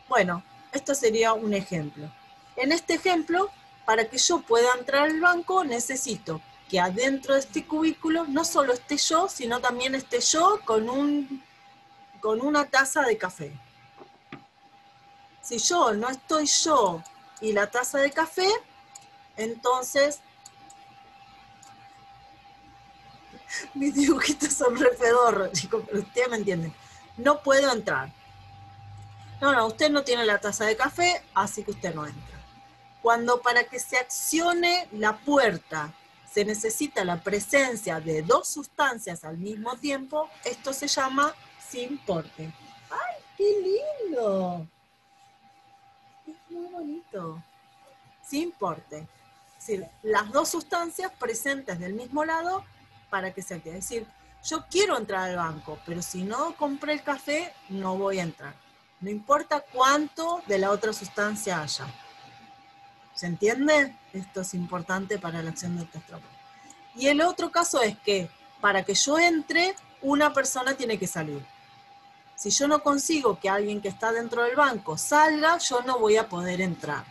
Speaker 1: Bueno, esto sería un ejemplo. En este ejemplo, para que yo pueda entrar al banco, necesito que adentro de este cubículo no solo esté yo, sino también esté yo con una taza de café. Si yo no estoy yo y la taza de café, entonces mis dibujitos son re pedorros, chicos, pero ustedes me entienden. No puedo entrar. No, usted no tiene la taza de café, así que usted no entra. Cuando para que se accione la puerta se necesita la presencia de dos sustancias al mismo tiempo, esto se llama simporte. ¡Ay, qué lindo! Es muy bonito. Simporte. Es decir, las dos sustancias presentes del mismo lado para que se active. Es decir, yo quiero entrar al banco, pero si no compré el café, no voy a entrar. No importa cuánto de la otra sustancia haya. ¿Se entiende? Esto es importante para la acción del transporte. Y el otro caso es que para que yo entre, una persona tiene que salir. Si yo no consigo que alguien que está dentro del banco salga, yo no voy a poder entrar.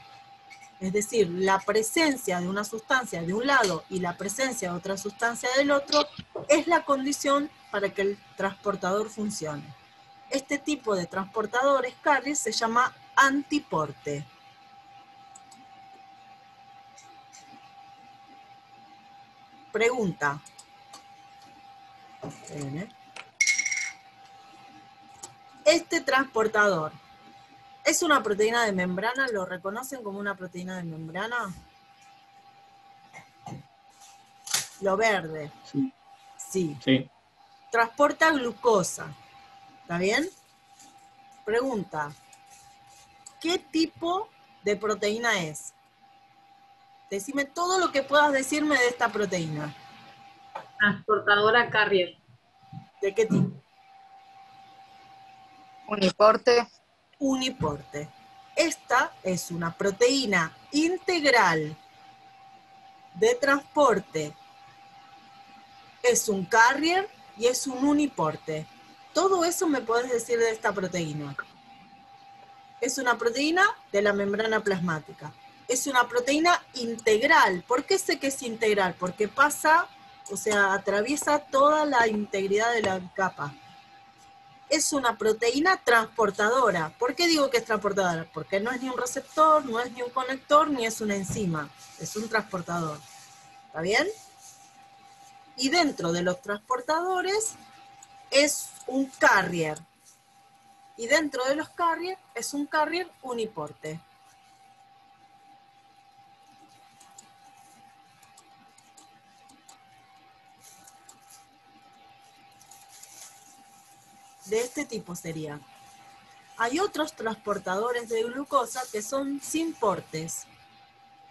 Speaker 1: Es decir, la presencia de una sustancia de un lado y la presencia de otra sustancia del otro es la condición para que el transportador funcione. Este tipo de transportadores carriers se llama antiporte. Pregunta. Este transportador ¿es una proteína de membrana? ¿Lo reconocen como una proteína de membrana? Lo verde.
Speaker 7: Sí.
Speaker 1: Sí.
Speaker 7: Sí.
Speaker 1: Transporta glucosa. ¿Está bien? Pregunta. ¿Qué tipo de proteína es? Decime todo lo que puedas decirme de esta proteína.
Speaker 9: Transportadora carrier.
Speaker 1: ¿De qué tipo?
Speaker 10: Uniporte.
Speaker 1: Uniporte. Esta es una proteína integral de transporte. Es un carrier y es un uniporte. Todo eso me podés decir de esta proteína. Es una proteína de la membrana plasmática. Es una proteína integral. ¿Por qué sé que es integral? Porque pasa, o sea, atraviesa toda la integridad de la capa. Es una proteína transportadora. ¿Por qué digo que es transportadora? Porque no es ni un receptor, no es ni un conector, ni es una enzima. Es un transportador. ¿Está bien? Y dentro de los transportadores es un carrier. Y dentro de los carriers es un carrier uniporte. De este tipo sería. Hay otros transportadores de glucosa que son sin portes.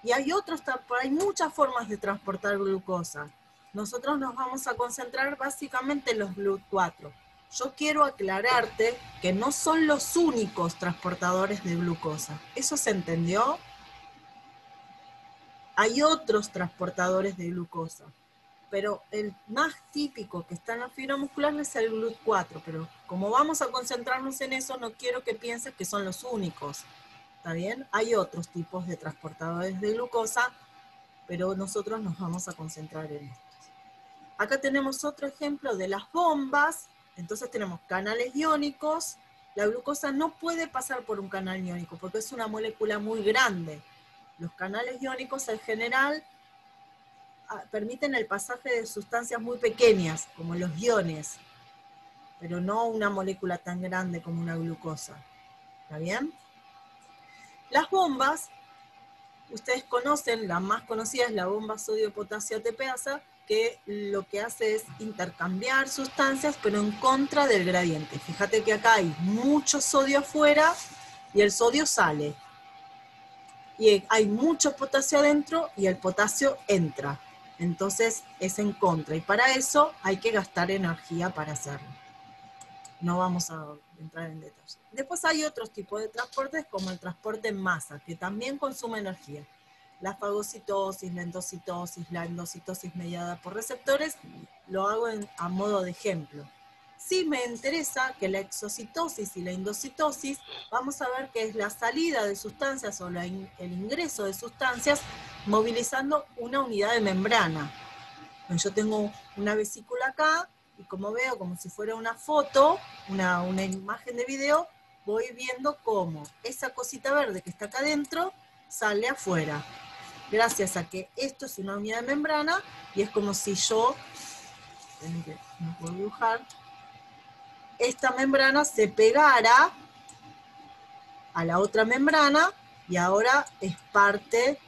Speaker 1: Y hay muchas formas de transportar glucosa. Nosotros nos vamos a concentrar básicamente en los GLUT4. Yo quiero aclararte que no son los únicos transportadores de glucosa. ¿Eso se entendió? Hay otros transportadores de glucosa. Pero el más típico que está en la fibra muscular es el GLUT4, pero como vamos a concentrarnos en eso, no quiero que pienses que son los únicos, ¿está bien? Hay otros tipos de transportadores de glucosa, pero nosotros nos vamos a concentrar en estos. Acá tenemos otro ejemplo de las bombas, entonces tenemos canales iónicos. La glucosa no puede pasar por un canal iónico, porque es una molécula muy grande. Los canales iónicos en general permiten el pasaje de sustancias muy pequeñas, como los iones, pero no una molécula tan grande como una glucosa. ¿Está bien? Las bombas, ustedes conocen, la más conocida es la bomba sodio-potasio ATPasa, que lo que hace es intercambiar sustancias, pero en contra del gradiente. Fíjate que acá hay mucho sodio afuera y el sodio sale. Y hay mucho potasio adentro y el potasio entra. Entonces es en contra, y para eso hay que gastar energía para hacerlo. No vamos a entrar en detalle. Después hay otros tipos de transportes, como el transporte en masa, que también consume energía. La fagocitosis, la endocitosis mediada por receptores, lo hago a modo de ejemplo. Sí me interesa que la exocitosis y la endocitosis, vamos a ver que es la salida de sustancias o el ingreso de sustancias movilizando una unidad de membrana. Yo tengo una vesícula acá, y como veo, como si fuera una foto, una imagen de video, voy viendo cómo esa cosita verde que está acá adentro sale afuera. Gracias a que esto es una unidad de membrana, y es como si yo, no puedo dibujar, esta membrana se pegara a la otra membrana, y ahora es parte,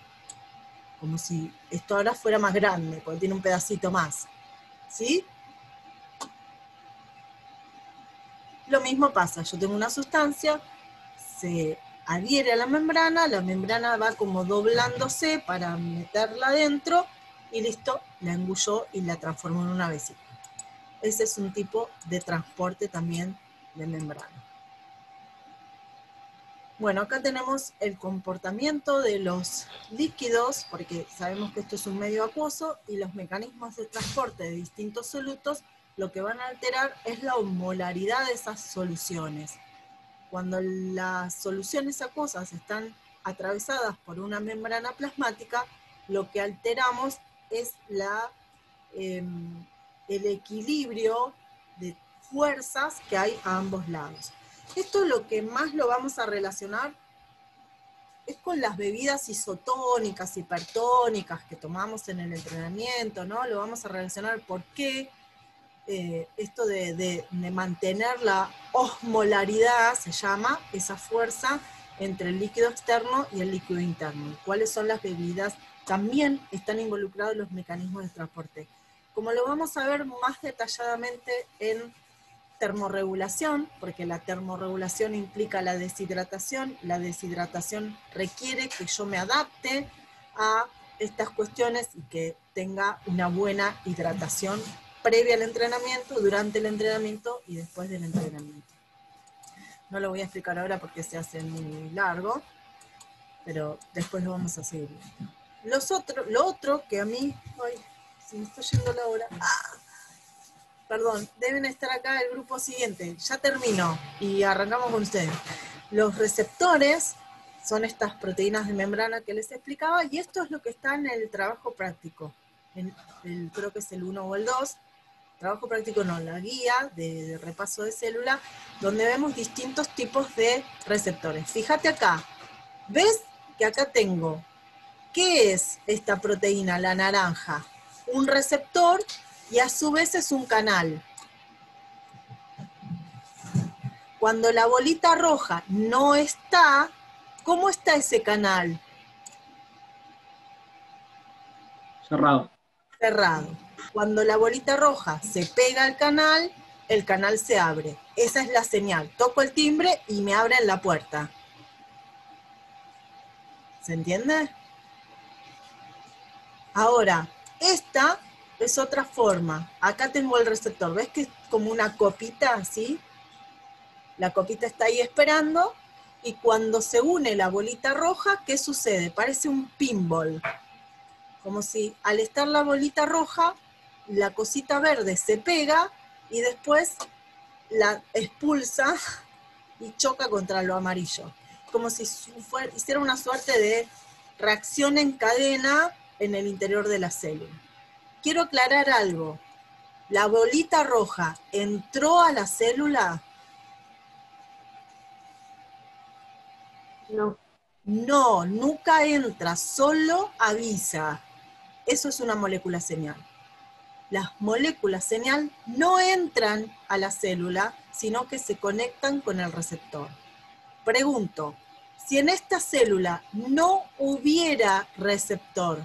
Speaker 1: como si esto ahora fuera más grande, porque tiene un pedacito más. ¿Sí? Lo mismo pasa, yo tengo una sustancia, se adhiere a la membrana va como doblándose para meterla adentro, y listo, la engulló y la transformó en una vesícula. Ese es un tipo de transporte también de membrana. Bueno, acá tenemos el comportamiento de los líquidos, porque sabemos que esto es un medio acuoso, y los mecanismos de transporte de distintos solutos lo que van a alterar es la osmolaridad de esas soluciones. Cuando las soluciones acuosas están atravesadas por una membrana plasmática, lo que alteramos es el equilibrio de fuerzas que hay a ambos lados. Esto lo que más lo vamos a relacionar es con las bebidas isotónicas, hipertónicas que tomamos en el entrenamiento, ¿no? Lo vamos a relacionar por qué esto de mantener la osmolaridad, se llama, esa fuerza entre el líquido externo y el líquido interno. ¿Cuáles son las bebidas? También están involucrados los mecanismos de transporte. Como lo vamos a ver más detalladamente en termorregulación, porque la termorregulación implica la deshidratación requiere que yo me adapte a estas cuestiones y que tenga una buena hidratación previa al entrenamiento, durante el entrenamiento y después del entrenamiento. No lo voy a explicar ahora porque se hace muy largo, pero después lo vamos a seguir viendo. Lo otro que a mí, ay, se me está yendo la hora, Perdón, deben estar acá el grupo siguiente. Ya termino y arrancamos con ustedes. Los receptores son estas proteínas de membrana que les explicaba, y esto es lo que está en el trabajo práctico. Creo que es el 1 o el 2. Trabajo práctico no, la guía de repaso de célula, donde vemos distintos tipos de receptores. Fíjate acá. ¿Ves que acá tengo? ¿Qué es esta proteína, la naranja? Un receptor y a su vez es un canal. Cuando la bolita roja no está, ¿cómo está ese canal?
Speaker 7: Cerrado.
Speaker 1: Cerrado. Cuando la bolita roja se pega al canal, el canal se abre. Esa es la señal. Toco el timbre y me abren la puerta. ¿Se entiende? Ahora, esta es otra forma. Acá tengo el receptor. ¿Ves que es como una copita así? La copita está ahí esperando, y cuando se une la bolita roja, ¿qué sucede? Parece un pinball. Como si al estar la bolita roja, la cosita verde se pega y después la expulsa y choca contra lo amarillo. Como si hiciera una suerte de reacción en cadena en el interior de la célula. Quiero aclarar algo. ¿La bolita roja entró a la célula?
Speaker 8: No.
Speaker 1: No, nunca entra, solo avisa. Eso es una molécula señal. Las moléculas señal no entran a la célula, sino que se conectan con el receptor. Pregunto, si en esta célula no hubiera receptor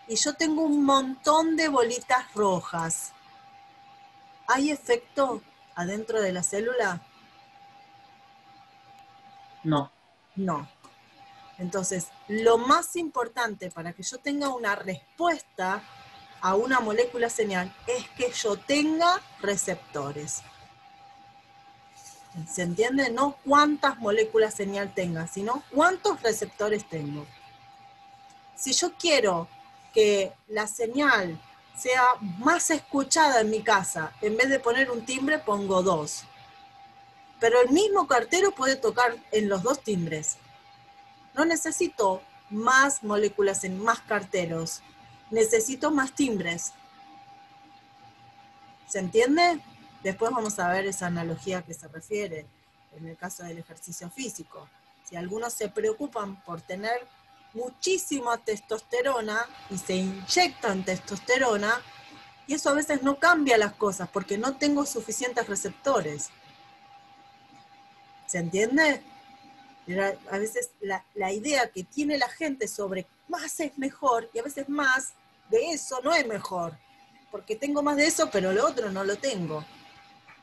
Speaker 1: y yo tengo un montón de bolitas rojas, ¿hay efecto adentro de la célula?
Speaker 7: No.
Speaker 1: No. Entonces, lo más importante para que yo tenga una respuesta a una molécula señal es que yo tenga receptores. ¿Se entiende? No cuántas moléculas señal tenga, sino cuántos receptores tengo. Si yo quiero que la señal sea más escuchada en mi casa, en vez de poner un timbre, pongo 2. Pero el mismo cartero puede tocar en los 2 timbres. No necesito más moléculas en más carteros. Necesito más timbres. ¿Se entiende? Después vamos a ver esa analogía a que se refiere en el caso del ejercicio físico. Si algunos se preocupan por tener muchísima testosterona y se inyectan testosterona, y eso a veces no cambia las cosas porque no tengo suficientes receptores. ¿Se entiende? A veces la idea que tiene la gente sobre más es mejor, y a veces más de eso no es mejor, porque tengo más de eso, pero lo otro no lo tengo.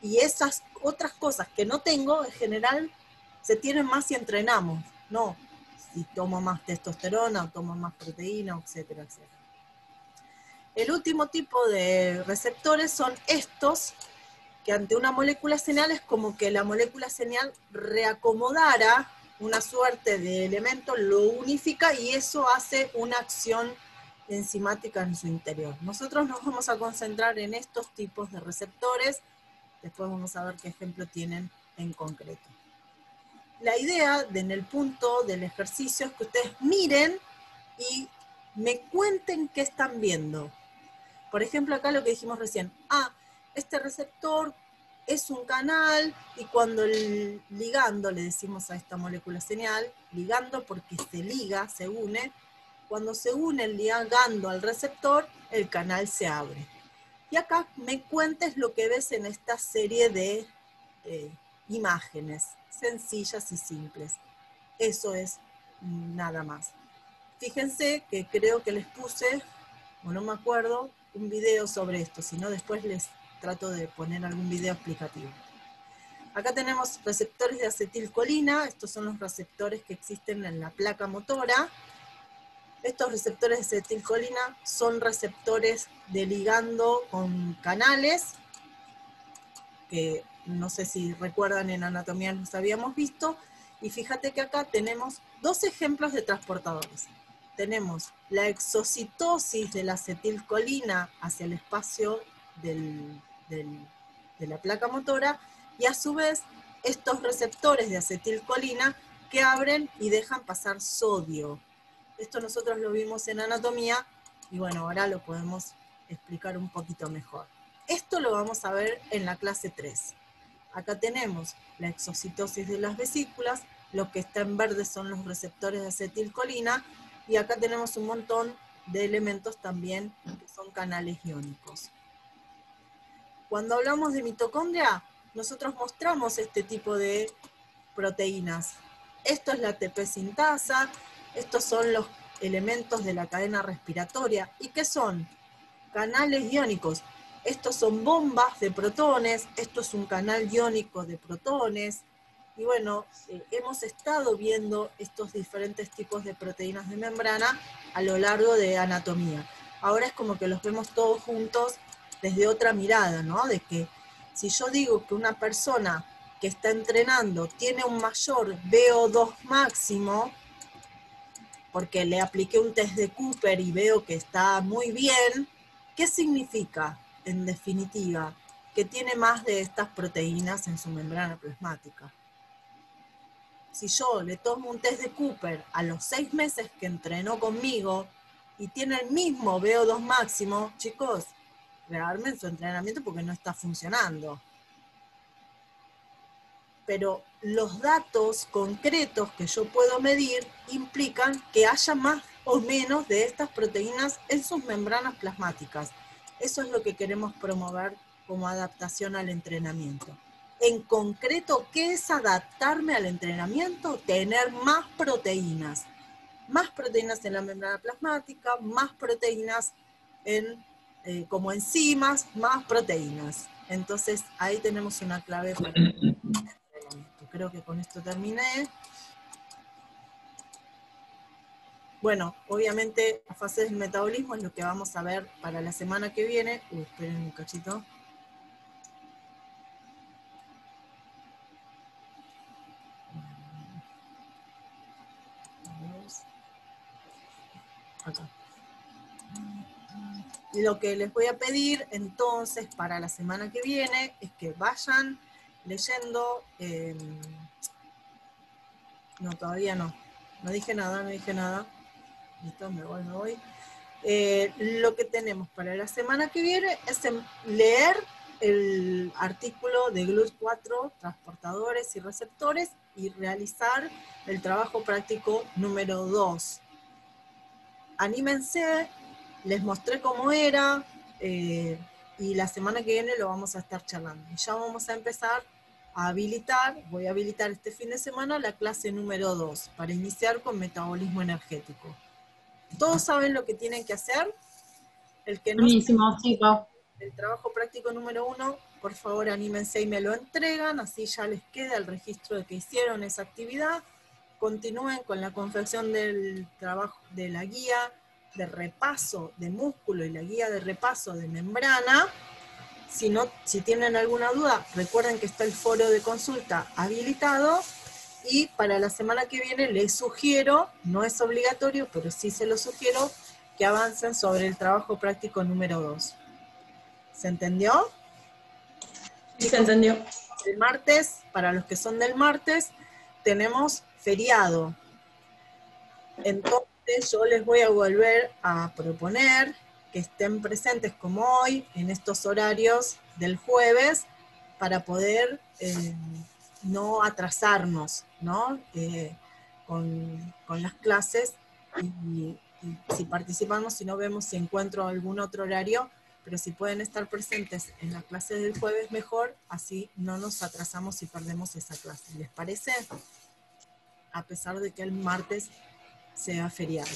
Speaker 1: Y esas otras cosas que no tengo, en general, se tienen más si entrenamos, no si tomo más testosterona, o tomo más proteína, etcétera, etcétera. El último tipo de receptores son estos, que ante una molécula señal es como que la molécula señal reacomodara una suerte de elemento, lo unifica y eso hace una acción enzimática en su interior. Nosotros nos vamos a concentrar en estos tipos de receptores, después vamos a ver qué ejemplo tienen en concreto. La idea en el punto del ejercicio es que ustedes miren y me cuenten qué están viendo. Por ejemplo, acá lo que dijimos recién, este receptor es un canal, y cuando el ligando, le decimos a esta molécula señal, ligando porque se liga, se une, cuando se une el ligando al receptor, el canal se abre. Y acá me cuentes lo que ves en esta serie de imágenes, sencillas y simples. Eso es nada más. Fíjense que creo que les puse, o no me acuerdo, un video sobre esto, si no después les trato de poner algún video explicativo. Acá tenemos receptores de acetilcolina, estos son los receptores que existen en la placa motora. Estos receptores de acetilcolina son receptores de ligando con canales, que no sé si recuerdan, en anatomía los habíamos visto, y fíjate que acá tenemos 2 ejemplos de transportadores. Tenemos la exocitosis de la acetilcolina hacia el espacio del de la placa motora, y a su vez estos receptores de acetilcolina que abren y dejan pasar sodio. Esto nosotros lo vimos en anatomía, y bueno, ahora lo podemos explicar un poquito mejor. Esto lo vamos a ver en la clase 3. Acá tenemos la exocitosis de las vesículas, lo que está en verde son los receptores de acetilcolina, y acá tenemos un montón de elementos también que son canales iónicos. Cuando hablamos de mitocondria, nosotros mostramos este tipo de proteínas. Esto es la ATP sintasa, estos son los elementos de la cadena respiratoria. ¿Y qué son? Canales iónicos. Estos son bombas de protones, esto es un canal iónico de protones. Y bueno, hemos estado viendo estos diferentes tipos de proteínas de membrana a lo largo de anatomía. Ahora es como que los vemos todos juntos desde otra mirada, ¿no? De que si yo digo que una persona que está entrenando tiene un mayor VO2 máximo, porque le apliqué un test de Cooper y veo que está muy bien, ¿qué significa, en definitiva? Que tiene más de estas proteínas en su membrana plasmática. Si yo le tomo un test de Cooper a los 6 meses que entrenó conmigo y tiene el mismo VO2 máximo, chicos, rearmen su entrenamiento porque no está funcionando. Pero los datos concretos que yo puedo medir implican que haya más o menos de estas proteínas en sus membranas plasmáticas. Eso es lo que queremos promover como adaptación al entrenamiento. En concreto, ¿qué es adaptarme al entrenamiento? Tener más proteínas. Más proteínas en la membrana plasmática, más proteínas como enzimas, más proteínas. Entonces, ahí tenemos una clave para el entrenamiento. Creo que con esto terminé. Bueno, obviamente, las fases del metabolismo es lo que vamos a ver para la semana que viene. Esperen un cachito. Acá. Lo que les voy a pedir entonces para la semana que viene es que vayan leyendo, no, todavía no, no dije nada, listo, me voy. Lo que tenemos para la semana que viene es leer el artículo de GLUT4, transportadores y receptores, y realizar el trabajo práctico número 2. Anímense, les mostré cómo era, y la semana que viene lo vamos a estar charlando. Y ya vamos a empezar a habilitar, voy a habilitar este fin de semana la clase número 2, para iniciar con metabolismo energético. ¿Todos saben lo que tienen que hacer? El que no
Speaker 9: Buenísimo, sí, Pau.
Speaker 1: el trabajo práctico número 1, por favor anímense y me lo entregan, así ya les queda el registro de que hicieron esa actividad. Continúen con la confección del trabajo de la guía de repaso de músculo y la guía de repaso de membrana. Si tienen alguna duda, recuerden que está el foro de consulta habilitado, y para la semana que viene les sugiero, no es obligatorio, pero sí se lo sugiero, que avancen sobre el trabajo práctico número 2. ¿Se entendió?
Speaker 6: Sí, se entendió.
Speaker 1: El martes, para los que son del martes, tenemos feriado. Entonces yo les voy a volver a proponer que estén presentes como hoy, en estos horarios del jueves, para poder no atrasarnos, ¿no? Con las clases, y si participamos, si no, vemos si encuentro algún otro horario, pero si pueden estar presentes en la clase del jueves, mejor, así no nos atrasamos y perdemos esa clase. ¿Les parece? A pesar de que el martes sea feriado.